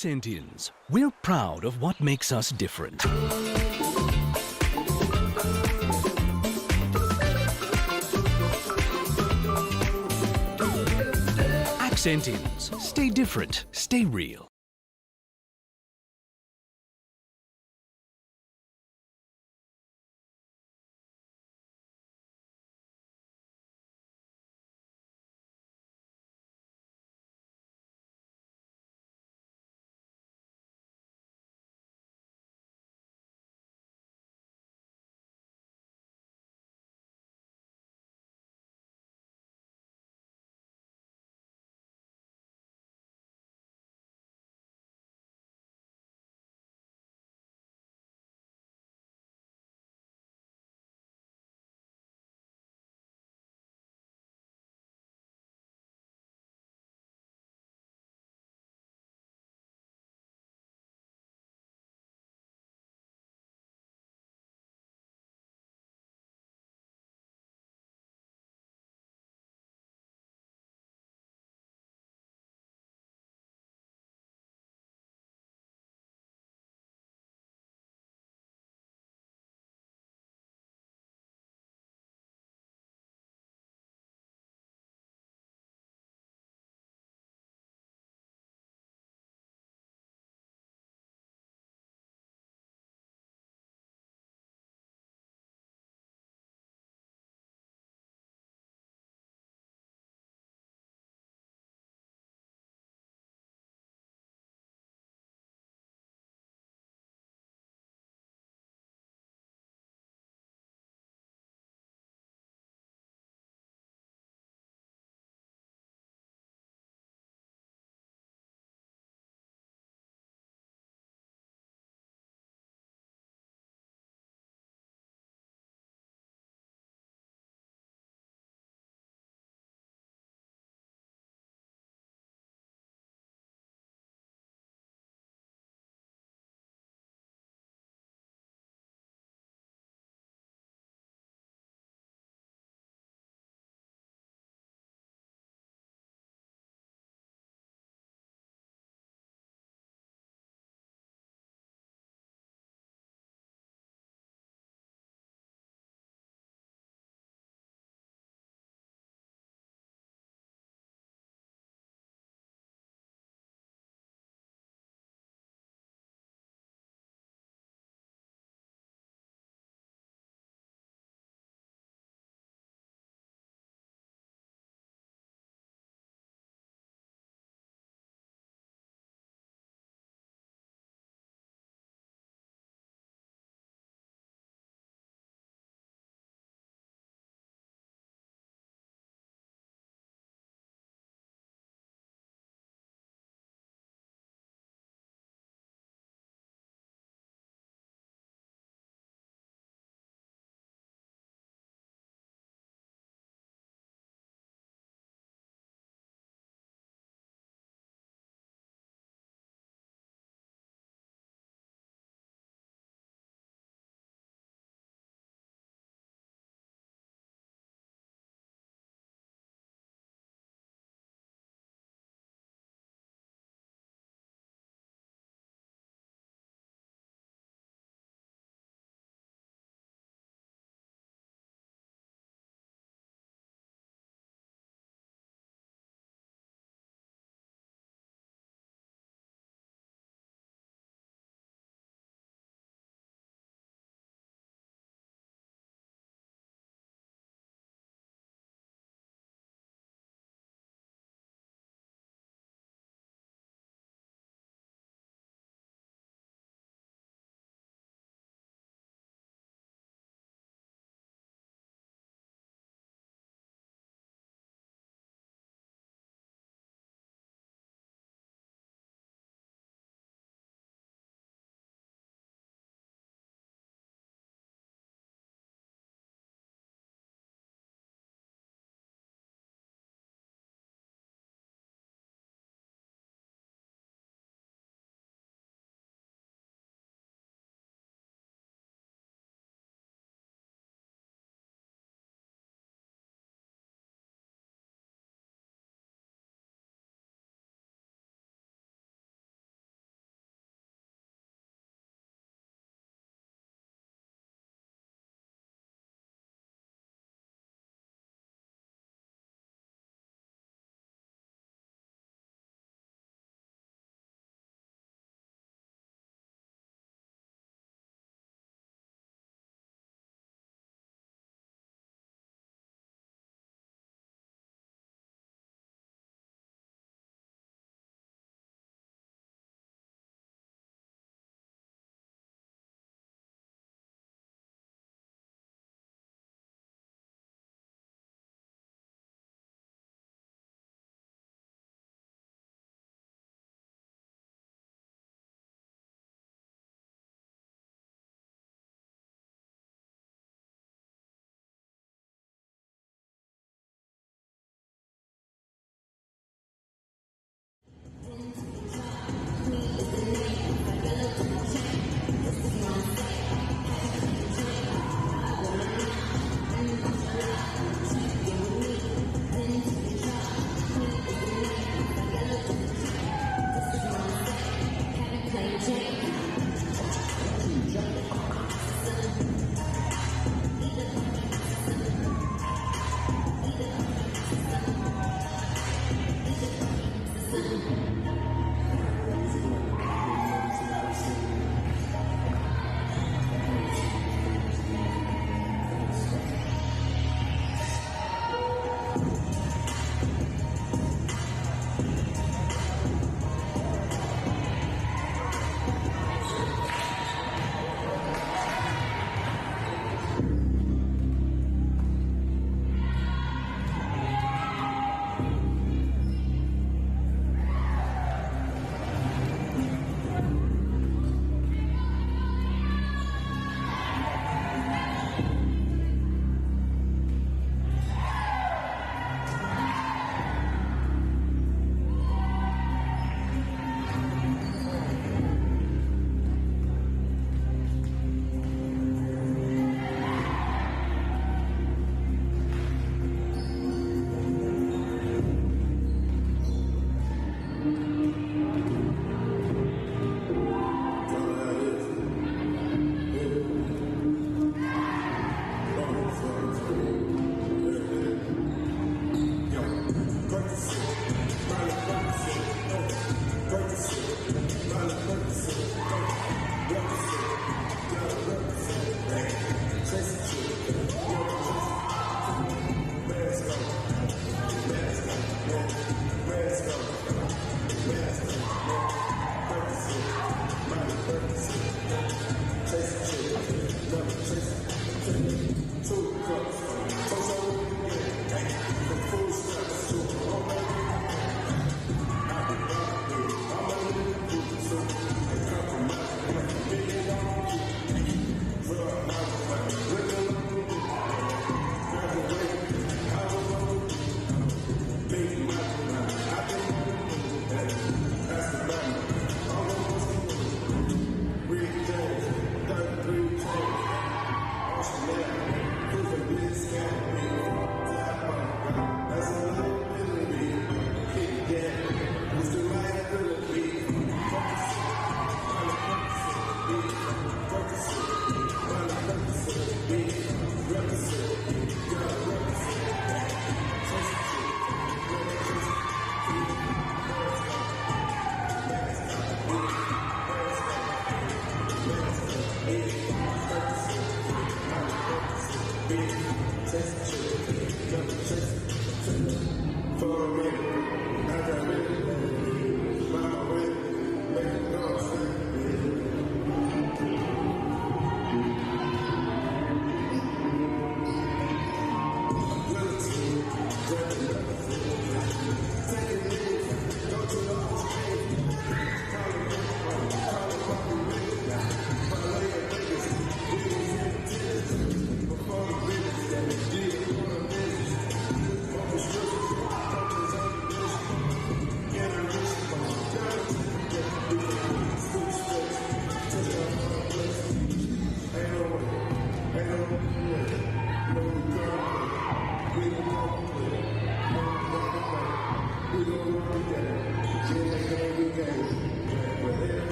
Accentians, we're proud of what makes us different. Accentians, stay different, stay real.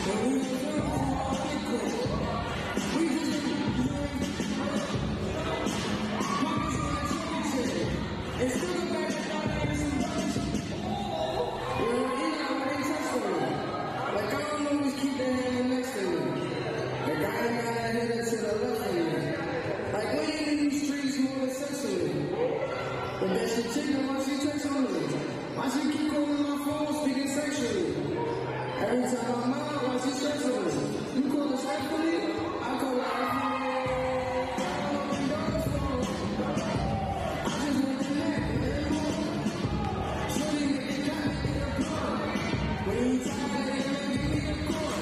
But that shit chicken, why she text on me? Why she keep calling my phone speaking sexually? Every time I'm out, why she stress on me? You call her sexually? I call her I just want to connect, man. Shorty, you got me in a car. When you talk about it, you give me a call.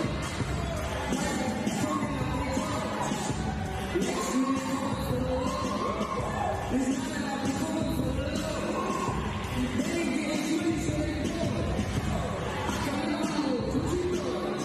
Yes, you need to for the love. It's not like I'm going for the love. They ain't getting sweet, so they pour. I got no what you know.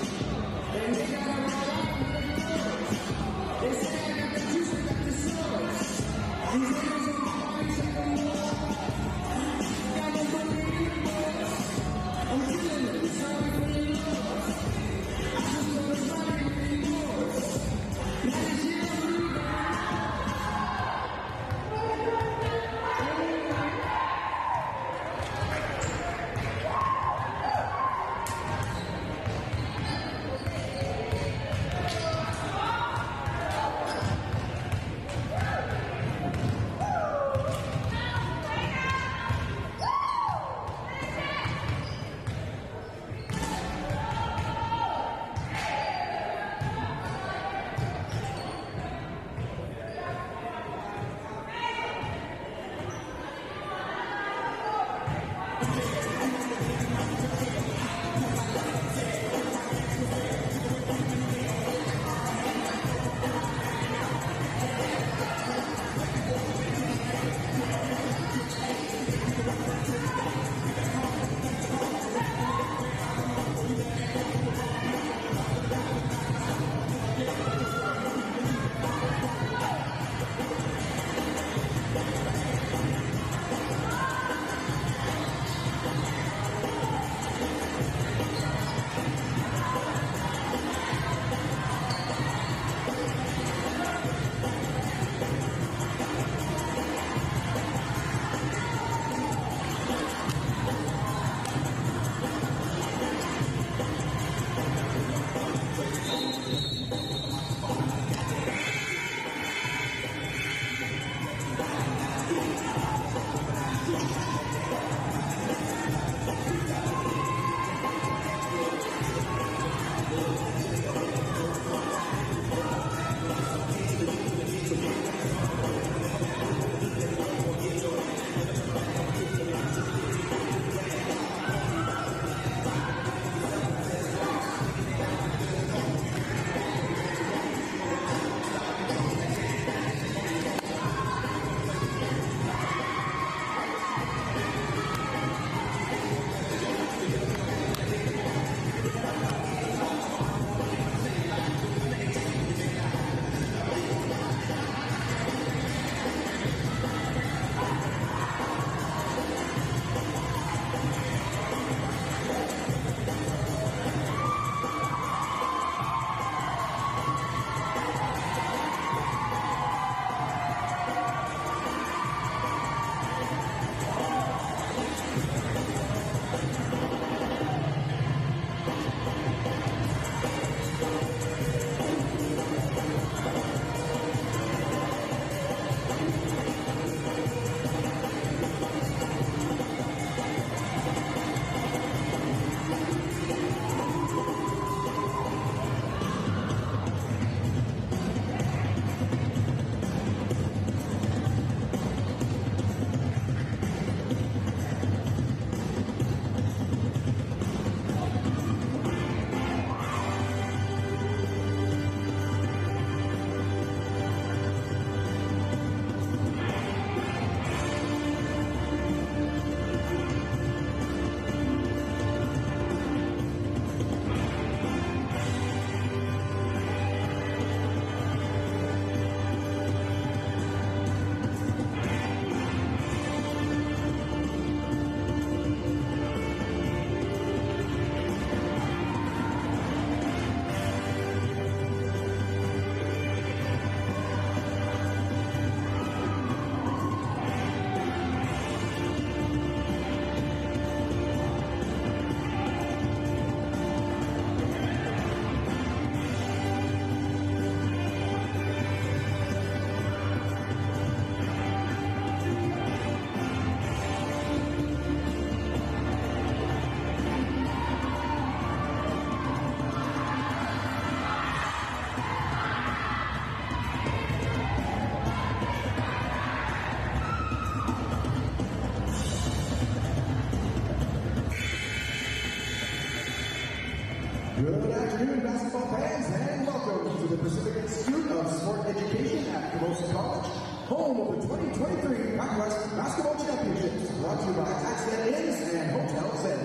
Good afternoon, basketball fans, and welcome to the Pacific Institute of Sport Education at Camosun College, home of the 2023 PACWEST Basketball Championships, brought to you by Accident Inns and Hotel Zen.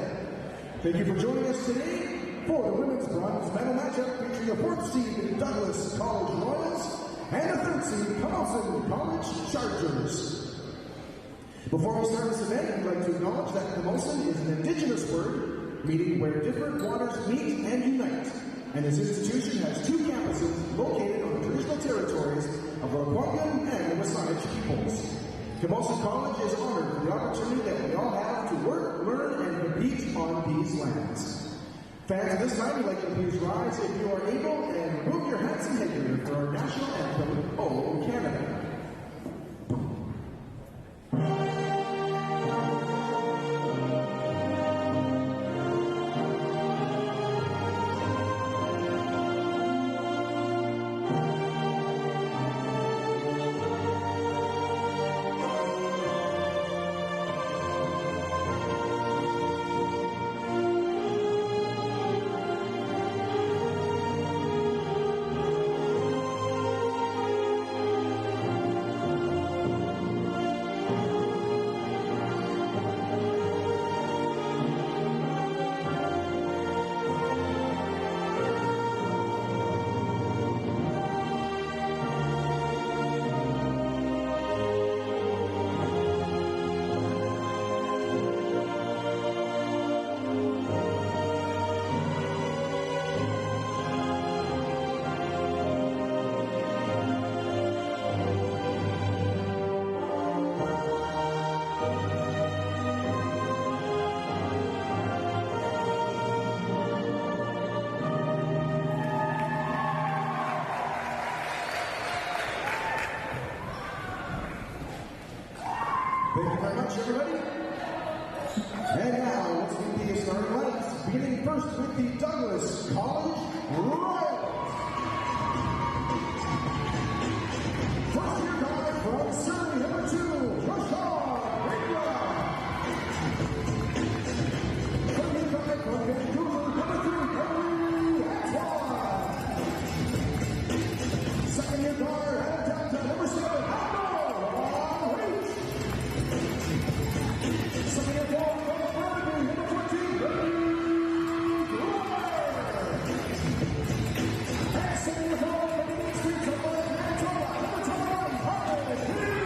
Thank you for joining us today for the women's bronze medal matchup featuring the 4th seed Douglas College Royals and the 3rd seed Camosun College Chargers. Before we start this event, I'd like to acknowledge that Camosun is an indigenous word meaning where different waters meet and unite. And this institution has 2 campuses located on the traditional territories of the Lekwungen and the Wasatch peoples. Camosun College is honored for the opportunity that we all have to work, learn, and compete on these lands. Fans, at this time, we'd like you to please rise if you are able and remove your hats and headgear for our national anthem, O Canada. Thank you very much, everybody. And now, let's meet the starting lineups, beginning first with the Douglas College Royals. First year guy from Surrey, number 2, Rashawn Ringra. Second year guy from Vancouver, number 3, Henry Antoine. Second year guard out of Delta, number 7, Admiral Reach. Second year guard from Burnaby, number 14, Brady Brewer. And second year guard from the East Street of Manitoba, number 21, Harley Peter.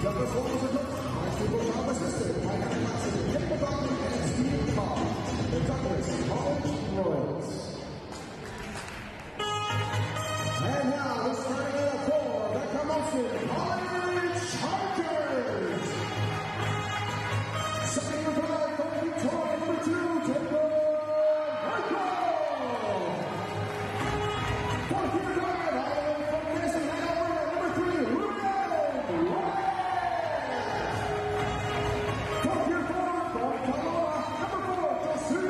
Douglas Royals are coached by Steve Bushop, assisted by Matt Matson, Jake McDonald, and Steve Cobb. The Douglas College Royals. And now, we're starting at a 4, the Camosun College Chargers. Second year guard from Victoria, number 2, Jacob Michael. Fourth year guard, all the way from Madison, Alberta, number 3, Ruben Wyatt. Fourth year guard from Kamala, number 4, Jesse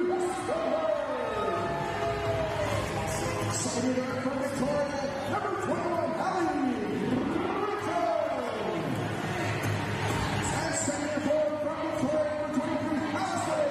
Westerberg. Second year guard from Victoria, number 21, Ali Britton. And second year forward from Victoria, number 23, Allison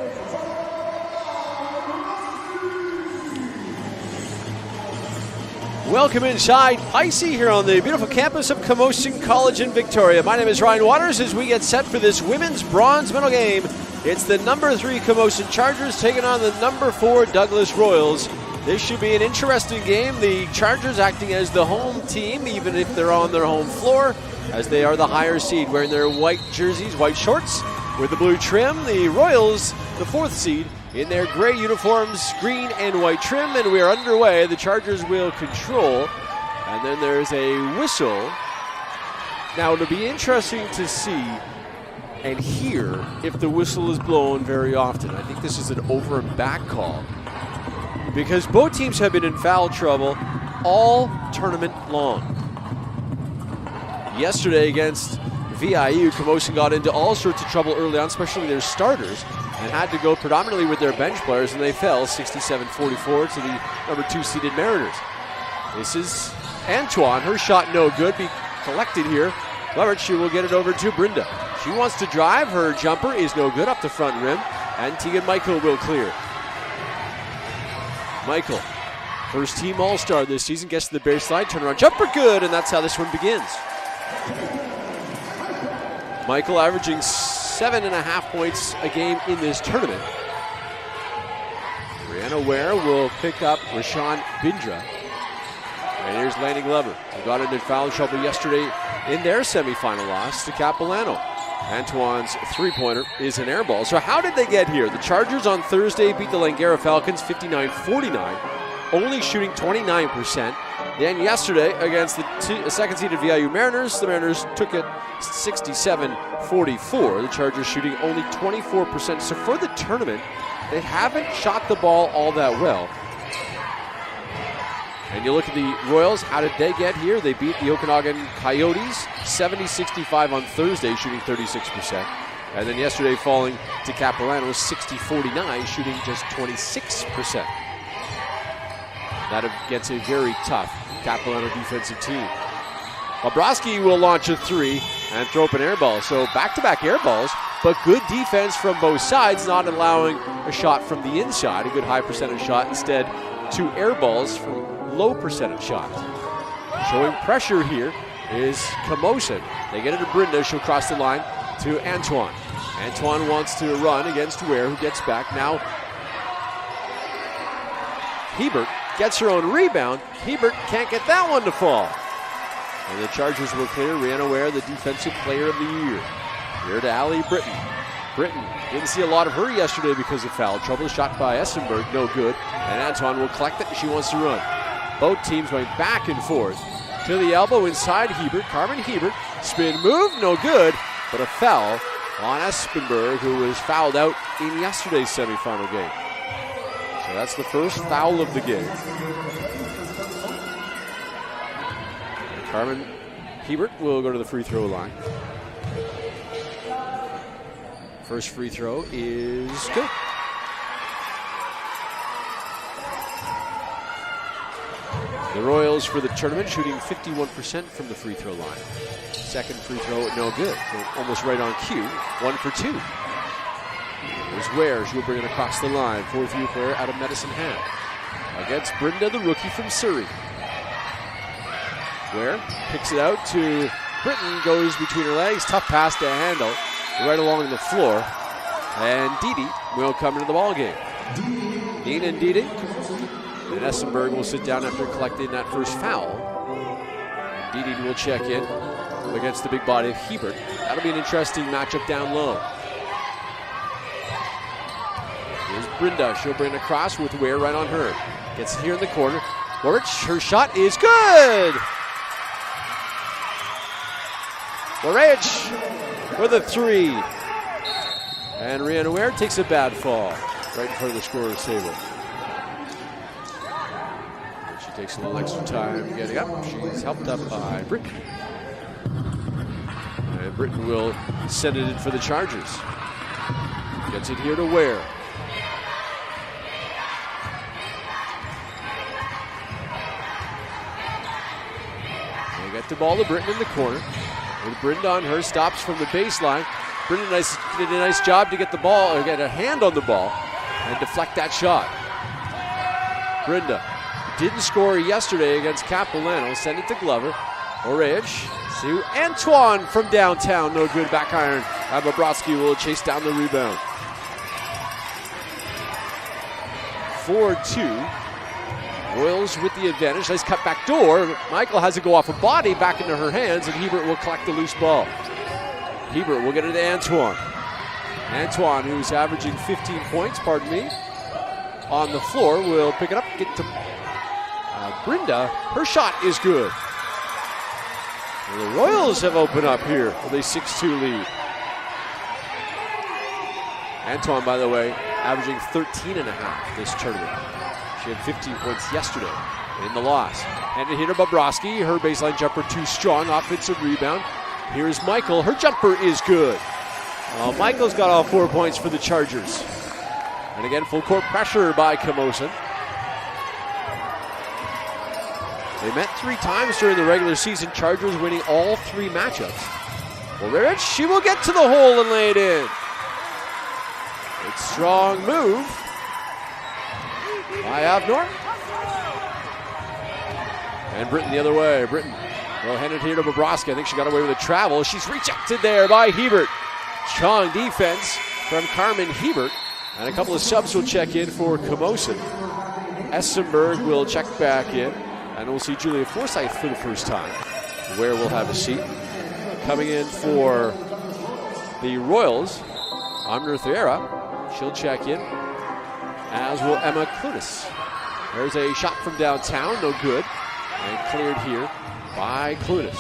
Welcome inside Pisces here on the beautiful campus of Camosun College in Victoria. My name is Ryan Waters as we get set for this women's bronze medal game. It's the number 3 Camosun Chargers taking on the number 4 Douglas Royals. This should be an interesting game. The Chargers acting as the home team, even if they're on their home floor, as they are the higher seed, wearing their white jerseys, white shorts with the blue trim. The Royals, the 4th seed, in their gray uniforms, green and white trim, and we are underway. The Chargers will control, and then there's a whistle. Now, it'll be interesting to see and hear if the whistle is blown very often. I think this is an over and back call, because both teams have been in foul trouble all tournament long. Yesterday against VIU, Camosun got into all sorts of trouble early on, especially their starters, and had to go predominantly with their bench players, and they fell 67-44 to the number 2 seeded Mariners. This is Antoine. Her shot no good. Be collected here. However, she will get it over to Brenda. She wants to drive. Her jumper is no good up the front rim. And Tegan Michael will clear. Michael, first team All-Star this season, gets to the baseline, turnaround jumper good, and that's how this one begins. Michael averaging 7.5 points a game in this tournament. Brianna Ware will pick up Rashawn Bindra. And here's Laney Glover, who got into foul trouble yesterday in their semifinal loss to Capilano. Antoine's three-pointer is an air ball. So how did they get here? The Chargers on Thursday beat the Langara Falcons 59-49, only shooting 29%. Then yesterday against the second-seeded VIU Mariners, the Mariners took it 67-44. The Chargers shooting only 24%. So for the tournament, they haven't shot the ball all that well. And you look at the Royals, how did they get here? They beat the Okanagan Coyotes 70-65 on Thursday, shooting 36%. And then yesterday falling to Capilano 60-49, shooting just 26%. That against a very tough Capilano defensive team. Bobrovsky will launch a three and throw up an air ball. So back-to-back air balls, but good defense from both sides, not allowing a shot from the inside, a good high percentage shot. Instead, two air balls from low percentage shots. Showing pressure here is Camosun. They get it to Brenda. She'll cross the line to Antoine. Antoine wants to run against Ware, who gets back. Now Hebert gets her own rebound. Hebert can't get that one to fall. And the Chargers will clear. Rihanna Ware, the defensive player of the year. Here to Allie Britton. Britton didn't see a lot of her yesterday because of foul trouble. Shot by Essenberg, no good. And Antoine will collect it, and she wants to run. Both teams going back and forth. To the elbow inside Hebert. Carmen Hebert. Spin move, no good. But a foul on Espenberg, who was fouled out in yesterday's semifinal game. So that's the first foul of the game. And Carmen Hebert will go to the free throw line. First free throw is good. The Royals for the tournament shooting 51% from the free throw line. Second free throw, no good. Almost right on cue. 1 for 2. Here's Ware. She'll bring it across the line. Fourth year player out of Medicine Hat. Against Brenda, the rookie from Surrey. Ware picks it out to Britton. Goes between her legs. Tough pass to handle. Right along the floor. And Didi will come into the ball game. Nina and Didi. And Essenberg will sit down after collecting that first foul. And Didi will check in against the big body of Hebert. That'll be an interesting matchup down low. Here's Brenda. She'll bring it across with Ware right on her. Gets here in the corner. Lorich, her shot is good! Lorich for the three. And Rihanna Ware takes a bad fall right in front of the scorer's table. And she takes a little extra time getting up. She's helped up by Britton. And Britton will send it in for the Chargers. Gets it here to Ware. They get the ball to Britton in the corner. With Brenda on her, stops from the baseline. Brenda did a nice job to get the ball, or get a hand on the ball, and deflect that shot. Brenda didn't score yesterday against Capilano. Send it to Glover. Orage to Antoine from downtown. No good, back iron. Bobrovsky will chase down the rebound. 4-2. Royals with the advantage. Nice cut back door. Michael has to go off a body back into her hands, and Hebert will collect the loose ball. Hebert will get it to Antoine. Antoine, who's averaging 15 points, on the floor, will pick it up, get to Brenda. Her shot is good. And the Royals have opened up here with a 6-2 lead. Antoine, by the way, averaging 13.5 this tournament. She had 15 points yesterday in the loss. And to hit her Bobrovsky, her baseline jumper too strong, offensive rebound. Here's Michael, her jumper is good. Michael's got all 4 points for the Chargers. And again, full court pressure by Camosun. They met 3 times during the regular season, Chargers winning all 3 matchups. Well, she will get to the hole and lay it in. Good strong move by Avnor. And Britton the other way. Britton will hand it here to Bobrovsky. I think she got away with a travel. She's rejected there by Hebert. Strong defense from Carmen Hebert. And a couple of subs will check in for Camosun. Essenberg will check back in. And we'll see Julia Forsyth for the first time. Ware will have a seat. Coming in for the Royals, Amner Thera. She'll check in, as will Emma Clunas. There's a shot from downtown, no good. And cleared here by Clunas.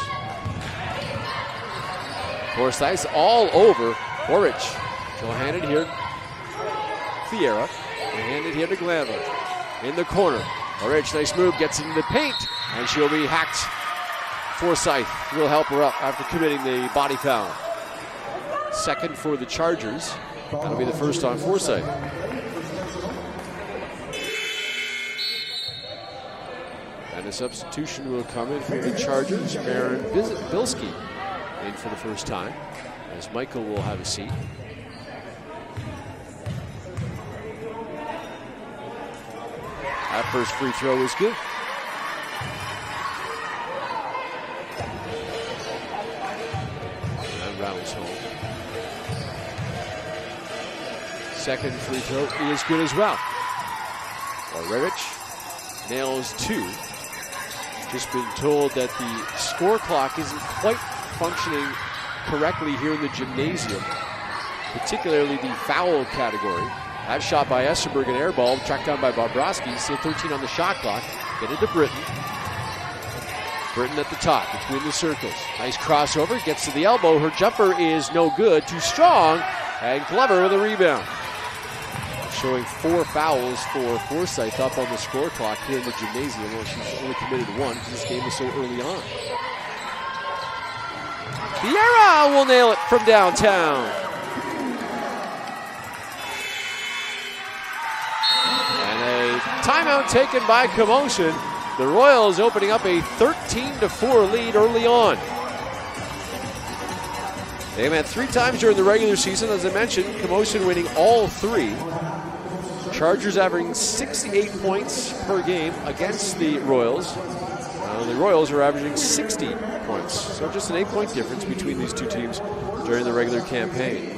Forsyth's all over Orich. She'll hand it here. Thera. And hand it here to Glanville. In the corner. Orich, nice move, gets into the paint. And she'll be hacked. Forsyth will help her up after committing the body foul. Second for the Chargers. That'll be the first on Forsyth. And a substitution will come in for the Chargers. Aaron Bilski in for the first time, as Michael will have a seat. That first free throw was good. And Rounds home. Second free throw is good as well. Orevich nails 2. Just been told that the score clock isn't quite functioning correctly here in the gymnasium, particularly the foul category. That shot by Essenberg, an air ball, tracked down by Bobrovsky. Still 13 on the shot clock. Get it to Britton. Britton at the top, between the circles. Nice crossover, gets to the elbow. Her jumper is no good, too strong, and Glover with a rebound. Showing 4 fouls for Forsyth up on the score clock here in the gymnasium. Well, she's only committed 1 because this game was so early on. Vieira will nail it from downtown. And a timeout taken by Camosun. The Royals opening up a 13-4 lead early on. They met 3 times during the regular season. As I mentioned, Camosun winning all 3. Chargers averaging 68 points per game against the Royals. The Royals are averaging 60 points. So just an 8-point difference between these two teams during the regular campaign.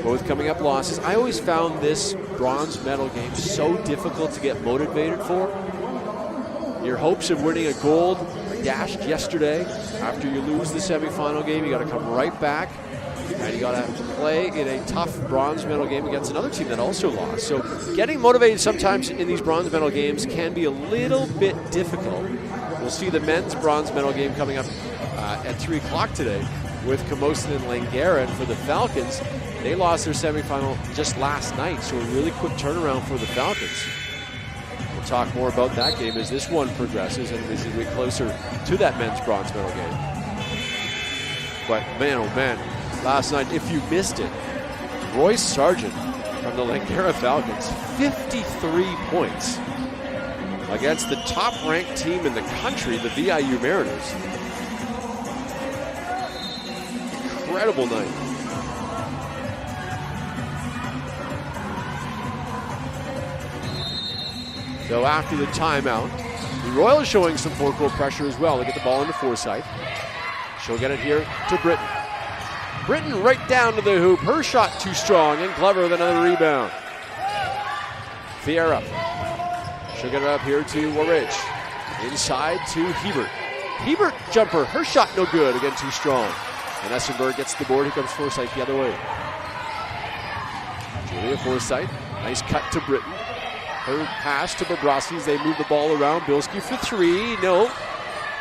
Both coming up losses. I always found this bronze medal game so difficult to get motivated for. Your hopes of winning a gold are dashed yesterday. After you lose the semifinal game, you got to come right back. And you got to play in a tough bronze medal game against another team that also lost. So getting motivated sometimes in these bronze medal games can be a little bit difficult. We'll see the men's bronze medal game coming up at 3 o'clock today with Camosun and Langara. And for the Falcons, they lost their semifinal just last night. So a really quick turnaround for the Falcons. We'll talk more about that game as this one progresses and as we get closer to that men's bronze medal game. But man, oh man. Last night, if you missed it, Royce Sargent from the Langara Falcons, 53 points against the top-ranked team in the country, the VIU Mariners. Incredible night. So after the timeout, the Royals showing some forecourt pressure as well. They get the ball into Forsyth. She'll get it here to Britton. Britton right down to the hoop. Her shot too strong, and Glover with another rebound. Vieira. She'll get it up here to Warridge. Inside to Hebert. Hebert jumper. Her shot no good. Again, too strong. And Essenberg gets the board. Here comes Forsyth the other way. Julia Forsyth. Nice cut to Britton. Her pass to Bobrovsky as they move the ball around. Bilski for 3. No.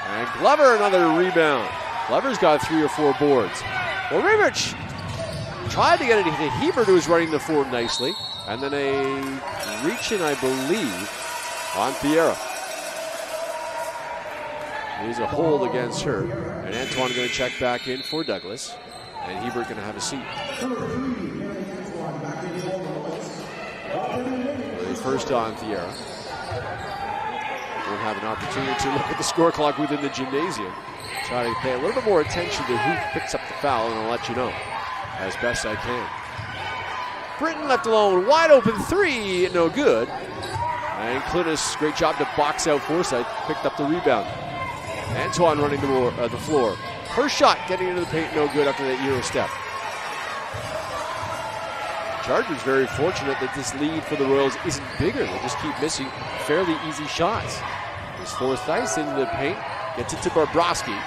And Glover another rebound. Glover's got 3 or 4 boards. Well, Rivich tried to get it to Hebert, who was running the floor nicely. And then a reach-in, I believe, on Thera. There's a hold against her. And Antoine going to check back in for Douglas. And Hebert going to have a seat. First on Thera. We'll have an opportunity to look at the score clock within the gymnasium. Try to pay a little bit more attention to who picks up the foul, and I'll let you know as best I can. Britton left alone, wide open three, no good. And Clunas, great job to box out Forsyth, picked up the rebound. Antoine running the floor. Her shot getting into the paint, no good after that Euro step. Chargers very fortunate that this lead for the Royals isn't bigger. They just keep missing fairly easy shots. There's Forsyth in the paint, gets it to Bobrovsky.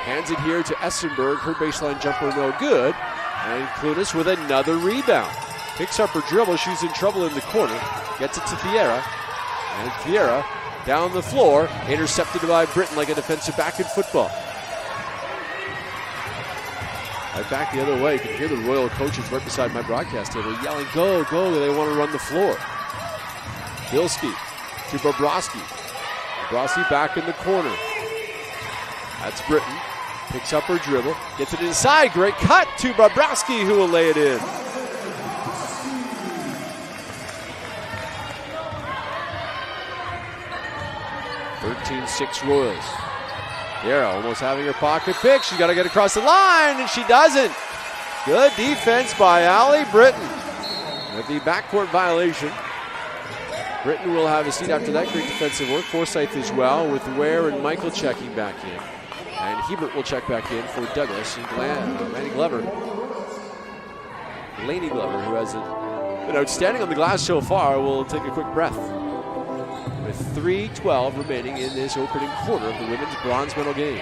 Hands it here to Essenberg, her baseline jumper no good. And Clunas with another rebound. Picks up her dribble, she's in trouble in the corner. Gets it to Fiera. And Fiera down the floor, intercepted by Britton like a defensive back in football. Right back the other way, you can hear the Royal coaches right beside my broadcast table yelling, go, go, they want to run the floor. Bilski to Bobrovsky. Bobrovsky back in the corner. That's Britton. Picks up her dribble, gets it inside, great cut to Bobrovsky who will lay it in. (13-6) Royals. Fiera almost having her pocket pick. She's got to get across the line, and she doesn't. Good defense by Allie Britton. With the backcourt violation, Britton will have a seat after that great defensive work. Forsyth as well, with Ware and Michael checking back in. And Hebert will check back in for Douglas and Laney Glover. Laney Glover, who has been outstanding on the glass so far, will take a quick breath. With 3:12 remaining in this opening quarter of the women's bronze medal game.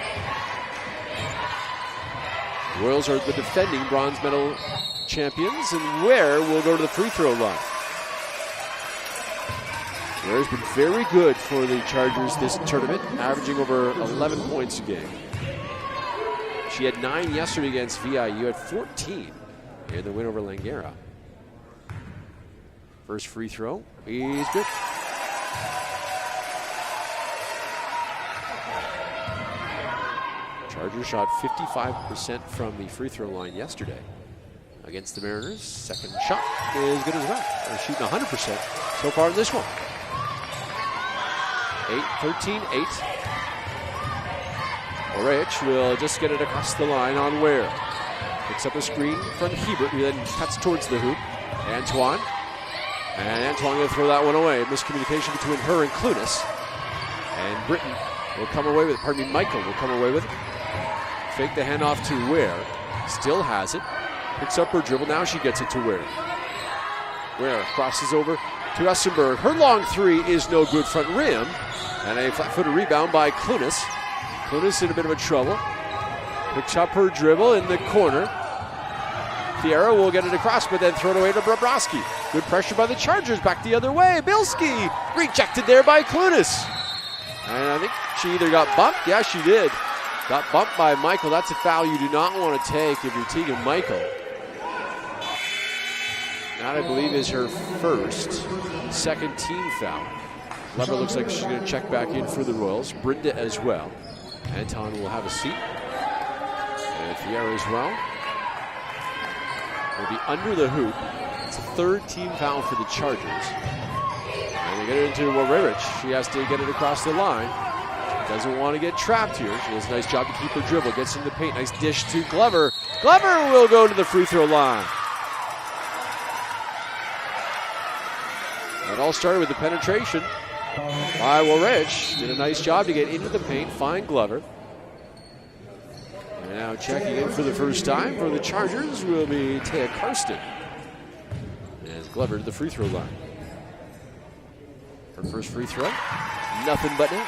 The Royals are the defending bronze medal champions, and Ware will go to the free throw line. Ware's been very good for the Chargers this tournament, averaging over 11 points a game. She had 9 yesterday against VIU, had 14 in the win over Langara. First free throw is good. Chargers shot 55% from the free throw line yesterday against the Mariners. Second shot is good as well. They're shooting 100% so far in this one. 13-8. Orech will just get it across the line on Ware. Picks up a screen from Hebert, who then cuts towards the hoop. Antoine. And Antoine will throw that one away. Miscommunication between her and Clunas. And Britton will come away with it. Michael will come away with it. Fake the handoff to Ware. Still has it. Picks up her dribble. Now she gets it to Ware. Ware crosses over to Essenberg. Her long three is no good front rim. And a flat-footed rebound by Clunas. Clunas in a bit of a trouble. Picks up her dribble in the corner. Fiera will get it across, but then throw it away to Bobrovsky. Good pressure by the Chargers. Back the other way. Bilski rejected there by Clunas. And I think she either got bumped. Yeah, she did. Got bumped by Michael. That's a foul you do not want to take if you're Tegan Michael. That, I believe, is her first second team foul. Lever looks like she's going to check back in for the Royals. Brenda as well. Anton will have a seat. And Fiera as well. Will be under the hoop. It's a third team foul for the Chargers. And they get it into Warerich. She has to get it across the line. Doesn't want to get trapped here. She does a nice job to keep her dribble. Gets in the paint. Nice dish to Glover. Glover will go to the free throw line. It all started with the penetration by Warerich. Did a nice job to get into the paint, find Glover. And now checking in for the first time for the Chargers will be Taya Karsten. And Glover to the free throw line. Her first free throw, nothing but net.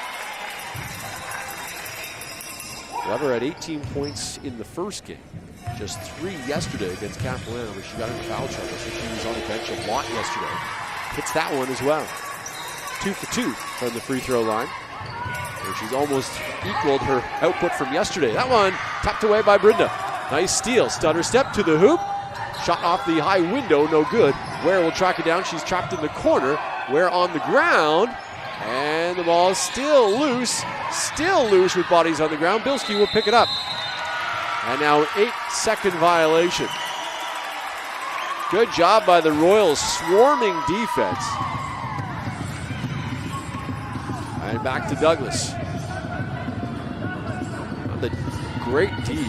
Glover had 18 points in the first game. Just 3 yesterday against Capilano, where she got into foul trouble, so she was on the bench a lot yesterday. Hits that one as well. 2 for 2 from the free throw line. And she's almost equaled her output from yesterday. That one tapped away by Brenda. Nice steal. Stutter step to the hoop. Shot off the high window, no good. Ware will track it down. She's trapped in the corner. Ware on the ground. And the ball is still loose with bodies on the ground. Bilski will pick it up. And now an 8-second violation. Good job by the Royals, swarming defense. And back to Douglas. On the great D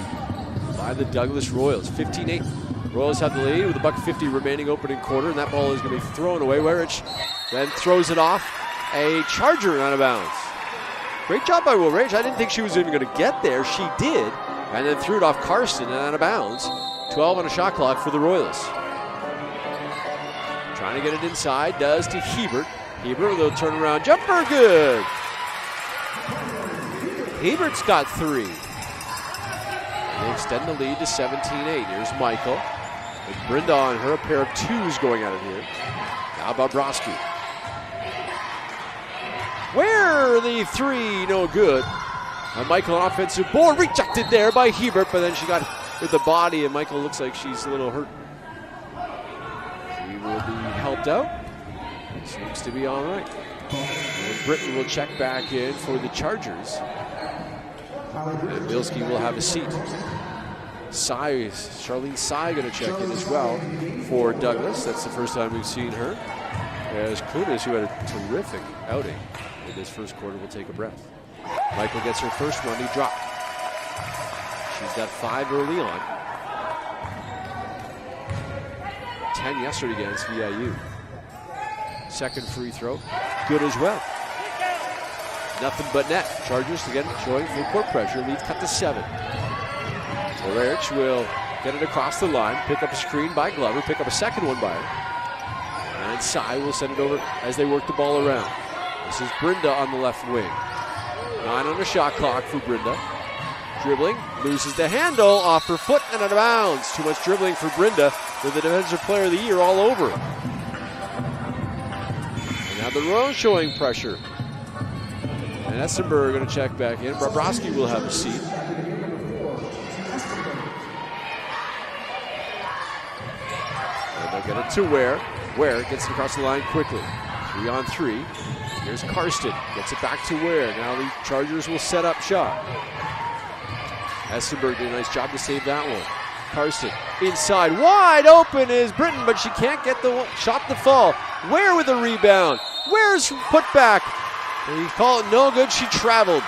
by the Douglas Royals. 15-8. Royals have the lead with $1.50 remaining opening quarter, and that ball is going to be thrown away. Werich then throws it off. A Charger out of bounds. Great job by Will Rage. I didn't think she was even going to get there. She did, and then threw it off Karsten and out of bounds. 12 on a shot clock for the Royals. Trying to get it inside, does to Hebert. Hebert with a turnaround jumper, good. Hebert's got 3. They extend the lead to 17-8. Here's Michael. With Brenda on her, a pair of 2s going at it here. Now Bobrovsky. Where the 3, no good. And Michael, an offensive board, rejected there by Hebert, but then she got with the body, and Michael looks like she's a little hurt. She will be helped out. Seems to be all right. And Britton will check back in for the Chargers. And Bilski will have a seat. Charlene Sy going to check in as well for Douglas. That's the first time we've seen her. As Clunas, who had a terrific outing in this first quarter, will take a breath. Michael gets her first one. He dropped. She's got 5 early on. 10 yesterday against VIU. Second free throw, good as well. Nothing but net. Chargers again showing full court pressure. Leads cut to 7. Werich will get it across the line. Pick up a screen by Glover. Pick up a second one by her. And Sy will send it over as they work the ball around. This is Brenda on the left wing. 9 on the shot clock for Brenda. Dribbling, loses the handle off her foot and out of bounds. Too much dribbling for Brenda with the Defensive Player of the Year all over her. And now the Royals showing pressure. And Essenberg going to check back in. Bobrovsky will have a seat. And they'll get it to Ware. Ware gets it across the line quickly. 3 on 3. Here's Karsten. Gets it back to Ware. Now the Chargers will set up shot. Essenberg did a nice job to save that one. Karsten inside. Wide open is Britton, but she can't get the shot to fall. Ware with a rebound. Ware's put back. And you call it no good. She traveled.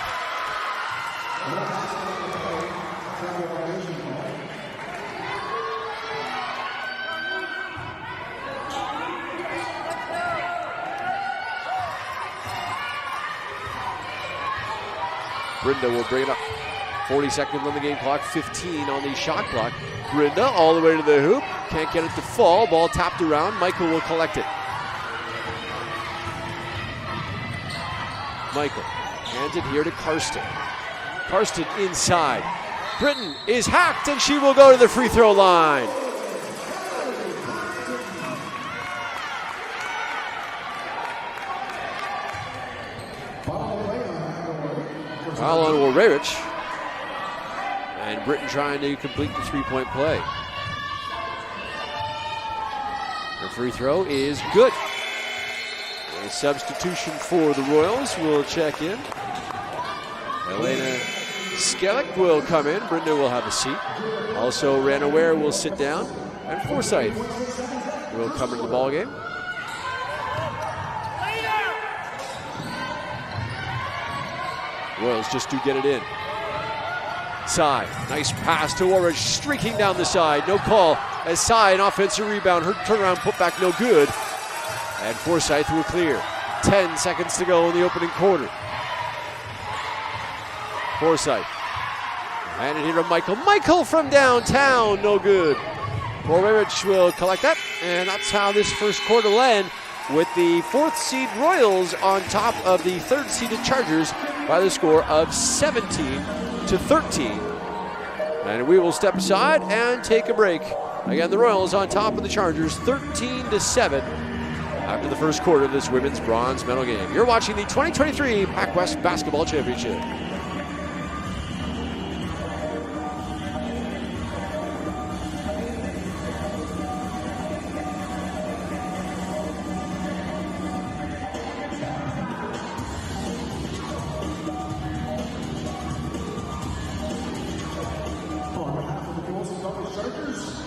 Brenda will bring it up. 40 seconds on the game clock, 15 on the shot clock. Brenda all the way to the hoop. Can't get it to fall. Ball tapped around. Michael will collect it. Michael hands it here to Karsten. Karsten inside. Britton is hacked, and she will go to the free throw line. Foul on Werich. And Britton trying to complete the three-point play. Her free throw is good. A substitution for the Royals will check in. Elena Skellick will come in. Brenda will have a seat. Also, Rana Ware will sit down. And Forsyth will come into the ballgame. Royals just do get it in. Sy, nice pass to Werich, streaking down the side. No call as Sy, an offensive rebound. Her turnaround put back no good. And Forsyth will clear. 10 seconds to go in the opening quarter. Forsyth. Handed here to Michael. Michael from downtown, no good. Werich will collect that, and that's how this first quarter will end, with the 4th seed Royals on top of the 3rd seeded Chargers by the score of 17-13. And we will step aside and take a break. Again, the Royals on top of the Chargers, 13-7 after the first quarter of this women's bronze medal game. You're watching the 2023 PACWEST Basketball Championship.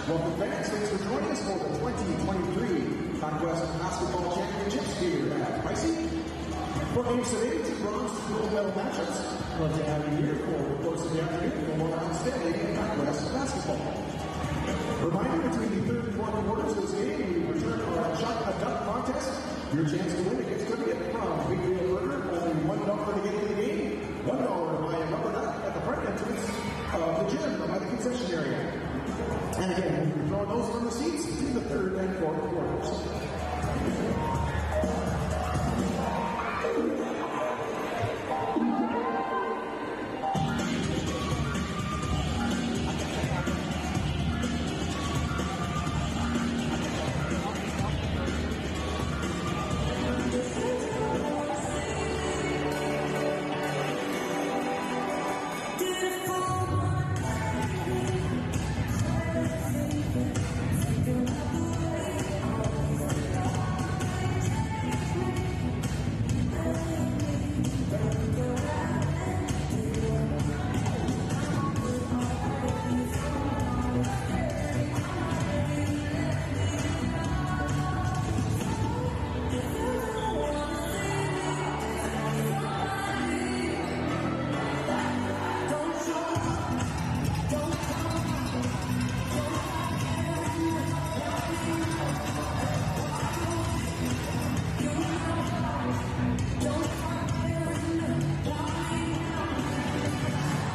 Welcome fans, thanks for joining us for the 2023 PACWEST Basketball Championships here at PACWEST. For games today, 2 bronze gold medal matchups. love to have you here for the course of the afternoon for more outstanding PACWEST basketball. Reminder, between the third and fourth quarters of this game, we return our shot a dunk contest. Your chance to win against Cookie from Big Wheel Burger. Only $1 to get into the game. $1 to buy a rubber duck at the front entrance of the gym by the concession area. And again, we're throwing those from the seats between the third and fourth quarters.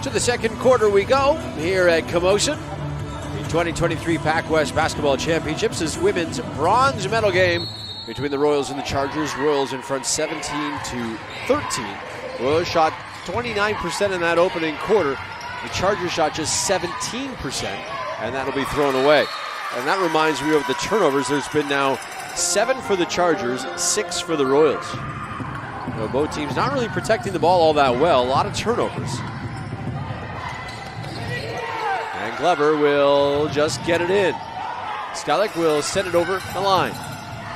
To the second quarter we go here at Camosun. The 2023 PACWEST Basketball Championships is women's bronze medal game between the Royals and the Chargers. Royals in front 17-13. Royals shot 29% in that opening quarter. The Chargers shot just 17%, and that'll be thrown away. And that reminds me of the turnovers. There's been now 7 for the Chargers, 6 for the Royals. You know, both teams not really protecting the ball all that well. A lot of turnovers. And Glover will just get it in. Skylick will send it over the line.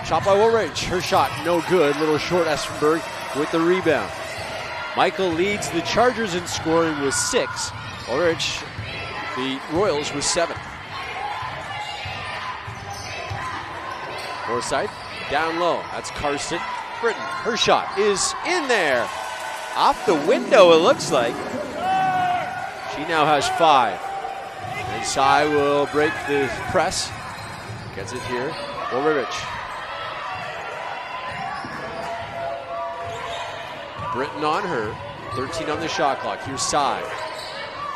Shot by Woolridge. Her shot no good. Little short Espenberg with the rebound. Michael leads the Chargers in scoring with 6. Woolridge, the Royals, with 7. Forsythe down low. That's Carson. Britton. Her shot is in there. Off the window, it looks like. She now has 5. And Sai will break the press. Gets it here. Woolridge. Britton on her. 13 on the shot clock. Here's Sai.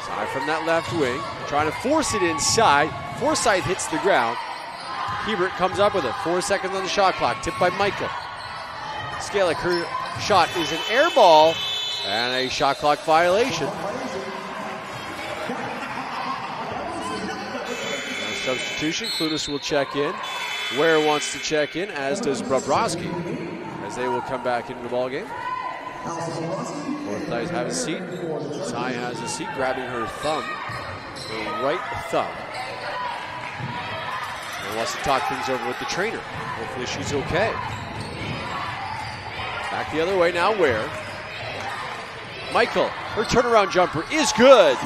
Sai from that left wing. Trying to force it inside. Forsythe hits the ground. Hebert comes up with it. 4 seconds on the shot clock. Tipped by Michael. Skalick, her shot is an air ball and a shot clock violation. No substitution. Klunis will check in. Ware wants to check in, as does Bobrovsky, as they will come back into the ballgame. Both guys have a seat. Sai has a seat, grabbing her thumb, her right thumb. And wants to talk things over with the trainer. Hopefully she's okay. Back the other way now, Ware. Michael, her turnaround jumper is good.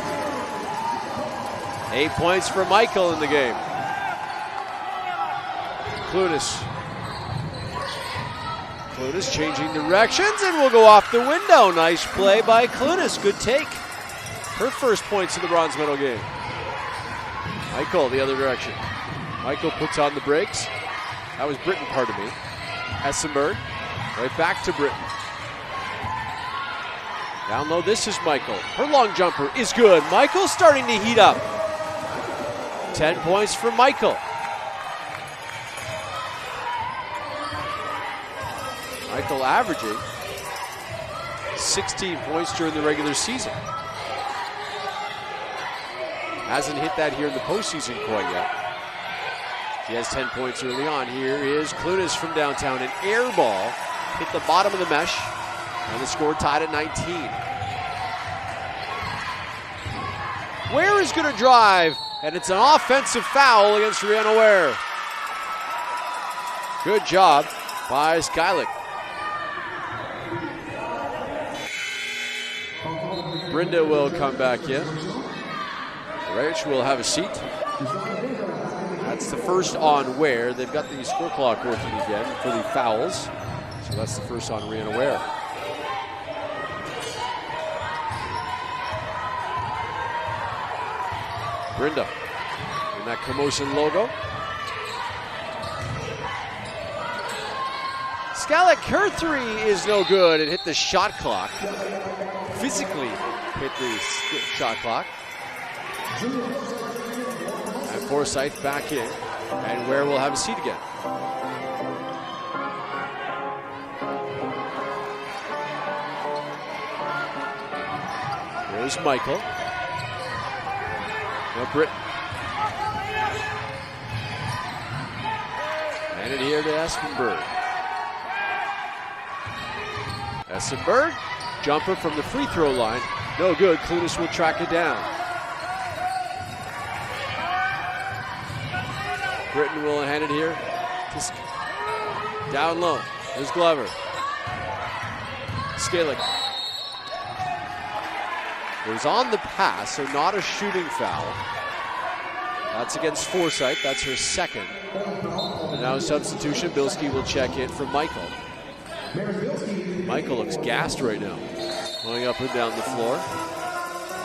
8 points for Michael in the game. Klunis. Klunis changing directions and will go off the window. Nice play by Klunis. Good take. Her first points in the bronze medal game. Michael the other direction. Michael puts on the brakes. That was Britton, pardon me. Essenberg. Right back to Britton. Down low, this is Michael. Her long jumper is good. Michael starting to heat up. 10 points for Michael. Michael averaging 16 points during the regular season. Hasn't hit that here in the postseason quite yet. She has 10 points early on. Here is Klunis from downtown. An air ball hit the bottom of the mesh, and the score tied at 19. Ware is going to drive, and it's an offensive foul against Rihanna Ware. Good job by Skylick. Brenda will come back in. Rich will have a seat. That's the first on Ware. They've got the score clock working again for the fouls. So that's the first on Rihanna Ware. Brenda in that Camosun logo. Skalek, her three is no good. It hit the shot clock. Physically hit the shot clock. And Forsyth back in. And Ware will have a seat again. There's Michael. Now Britton. And it here to Espenberg. Espenberg, jumper from the free throw line. No good. Clunas will track it down. Britton will hand it here. Down low. There's Glover. Skalek. It was on the pass, so not a shooting foul. That's against Forsyth. That's her second. And now a substitution. Bilski will check in for Michael. Michael looks gassed right now, going up and down the floor.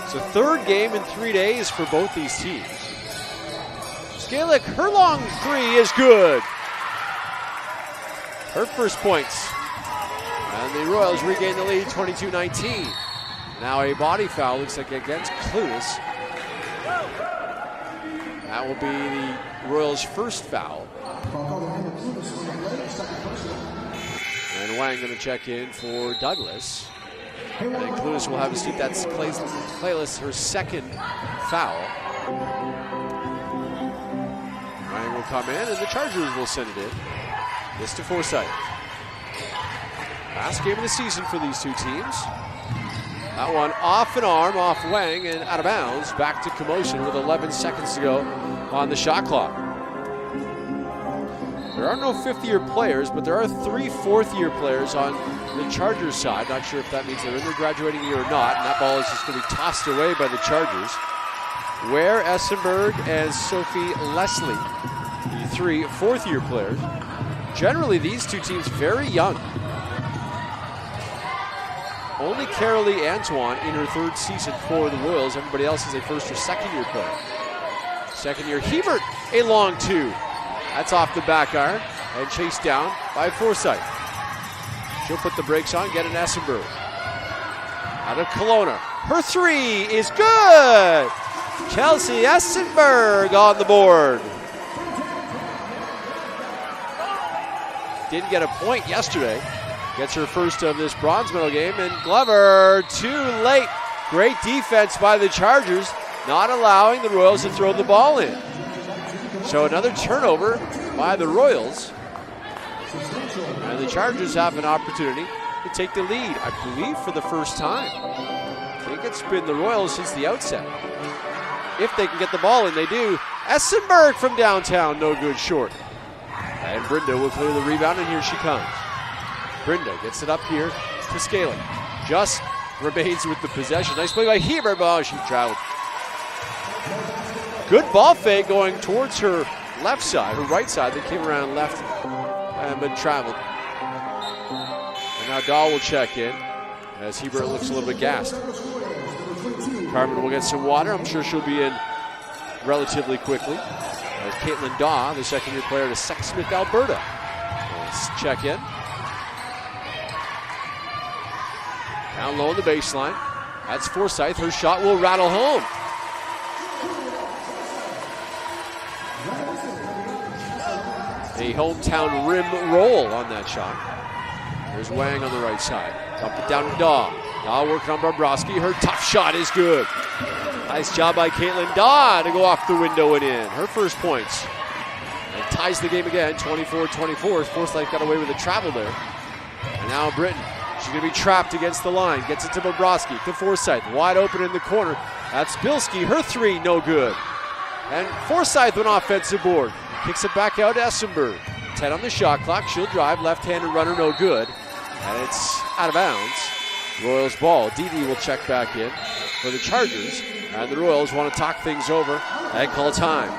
It's a third game in 3 days for both these teams. Skalek, her long three is good. Her first points. And the Royals regain the lead, 22-19. Now a body foul, looks like against Clunas. That will be the Royals' first foul. And Wang going to check in for Douglas. And Clunas will have a seat. That's Claylis, her second foul. Wang will come in, and the Chargers will send it in. This to Forsyth. Last game of the season for these two teams. That one off an arm, off Wang, and out of bounds. Back to Camosun with 11 seconds to go on the shot clock. There are no fifth-year players, but there are 3 fourth-year players on the Chargers side. Not sure if that means they're in their graduating year or not, and that ball is just going to be tossed away by the Chargers. Ware, Espenberg, and Sophie Leslie, the 3 fourth-year players. Generally, these two teams very young. Only Carolee Antoine in her 3rd season for the Royals. Everybody else is a first or second-year player. Second-year Hebert, a long 2. That's off the back iron and chased down by Forsyth. She'll put the brakes on, get an Espenberg. Out of Kelowna. Her 3 is good! Chelsea Espenberg on the board. Didn't get a point yesterday. Gets her first of this bronze medal game, and Glover too late. Great defense by the Chargers, not allowing the Royals to throw the ball in. So another turnover by the Royals. And the Chargers have an opportunity to take the lead, I believe, for the first time. I think it's been the Royals since the outset. If they can get the ball in, they do. Espenberg from downtown, no good, short. And Brenda will clear the rebound, and here she comes. Brenda gets it up here to Skalek. Just remains with the possession. Nice play by Hebert, but she traveled. Good ball fake going towards her left side, her right side. That came around left and then traveled. And now Dahl will check in as Hebert looks a little bit gassed. Carmen will get some water. I'm sure she'll be in relatively quickly. As Caitlin Daw, the second-year player to Sexsmith, Alberta. Let's check in. Down low on the baseline. That's Forsyth. Her shot will rattle home. A hometown rim roll on that shot. There's Wang on the right side. Dump it down to Daw. Daw working on Bobrovsky. Her tough shot is good. Nice job by Caitlin Daw to go off the window and in. Her first points. And ties the game again, 24-24. Forsyth got away with a travel there. And now Britton. She's going to be trapped against the line. Gets it to Bobrovsky, to Forsyth. Wide open in the corner. That's Bilski. Her 3, no good. And Forsyth on offensive board. Kicks it back out to Espenberg. 10 on the shot clock. She'll drive. Left-handed runner, no good. And it's out of bounds. Royals ball. Didi will check back in for the Chargers. And the Royals want to talk things over and call time.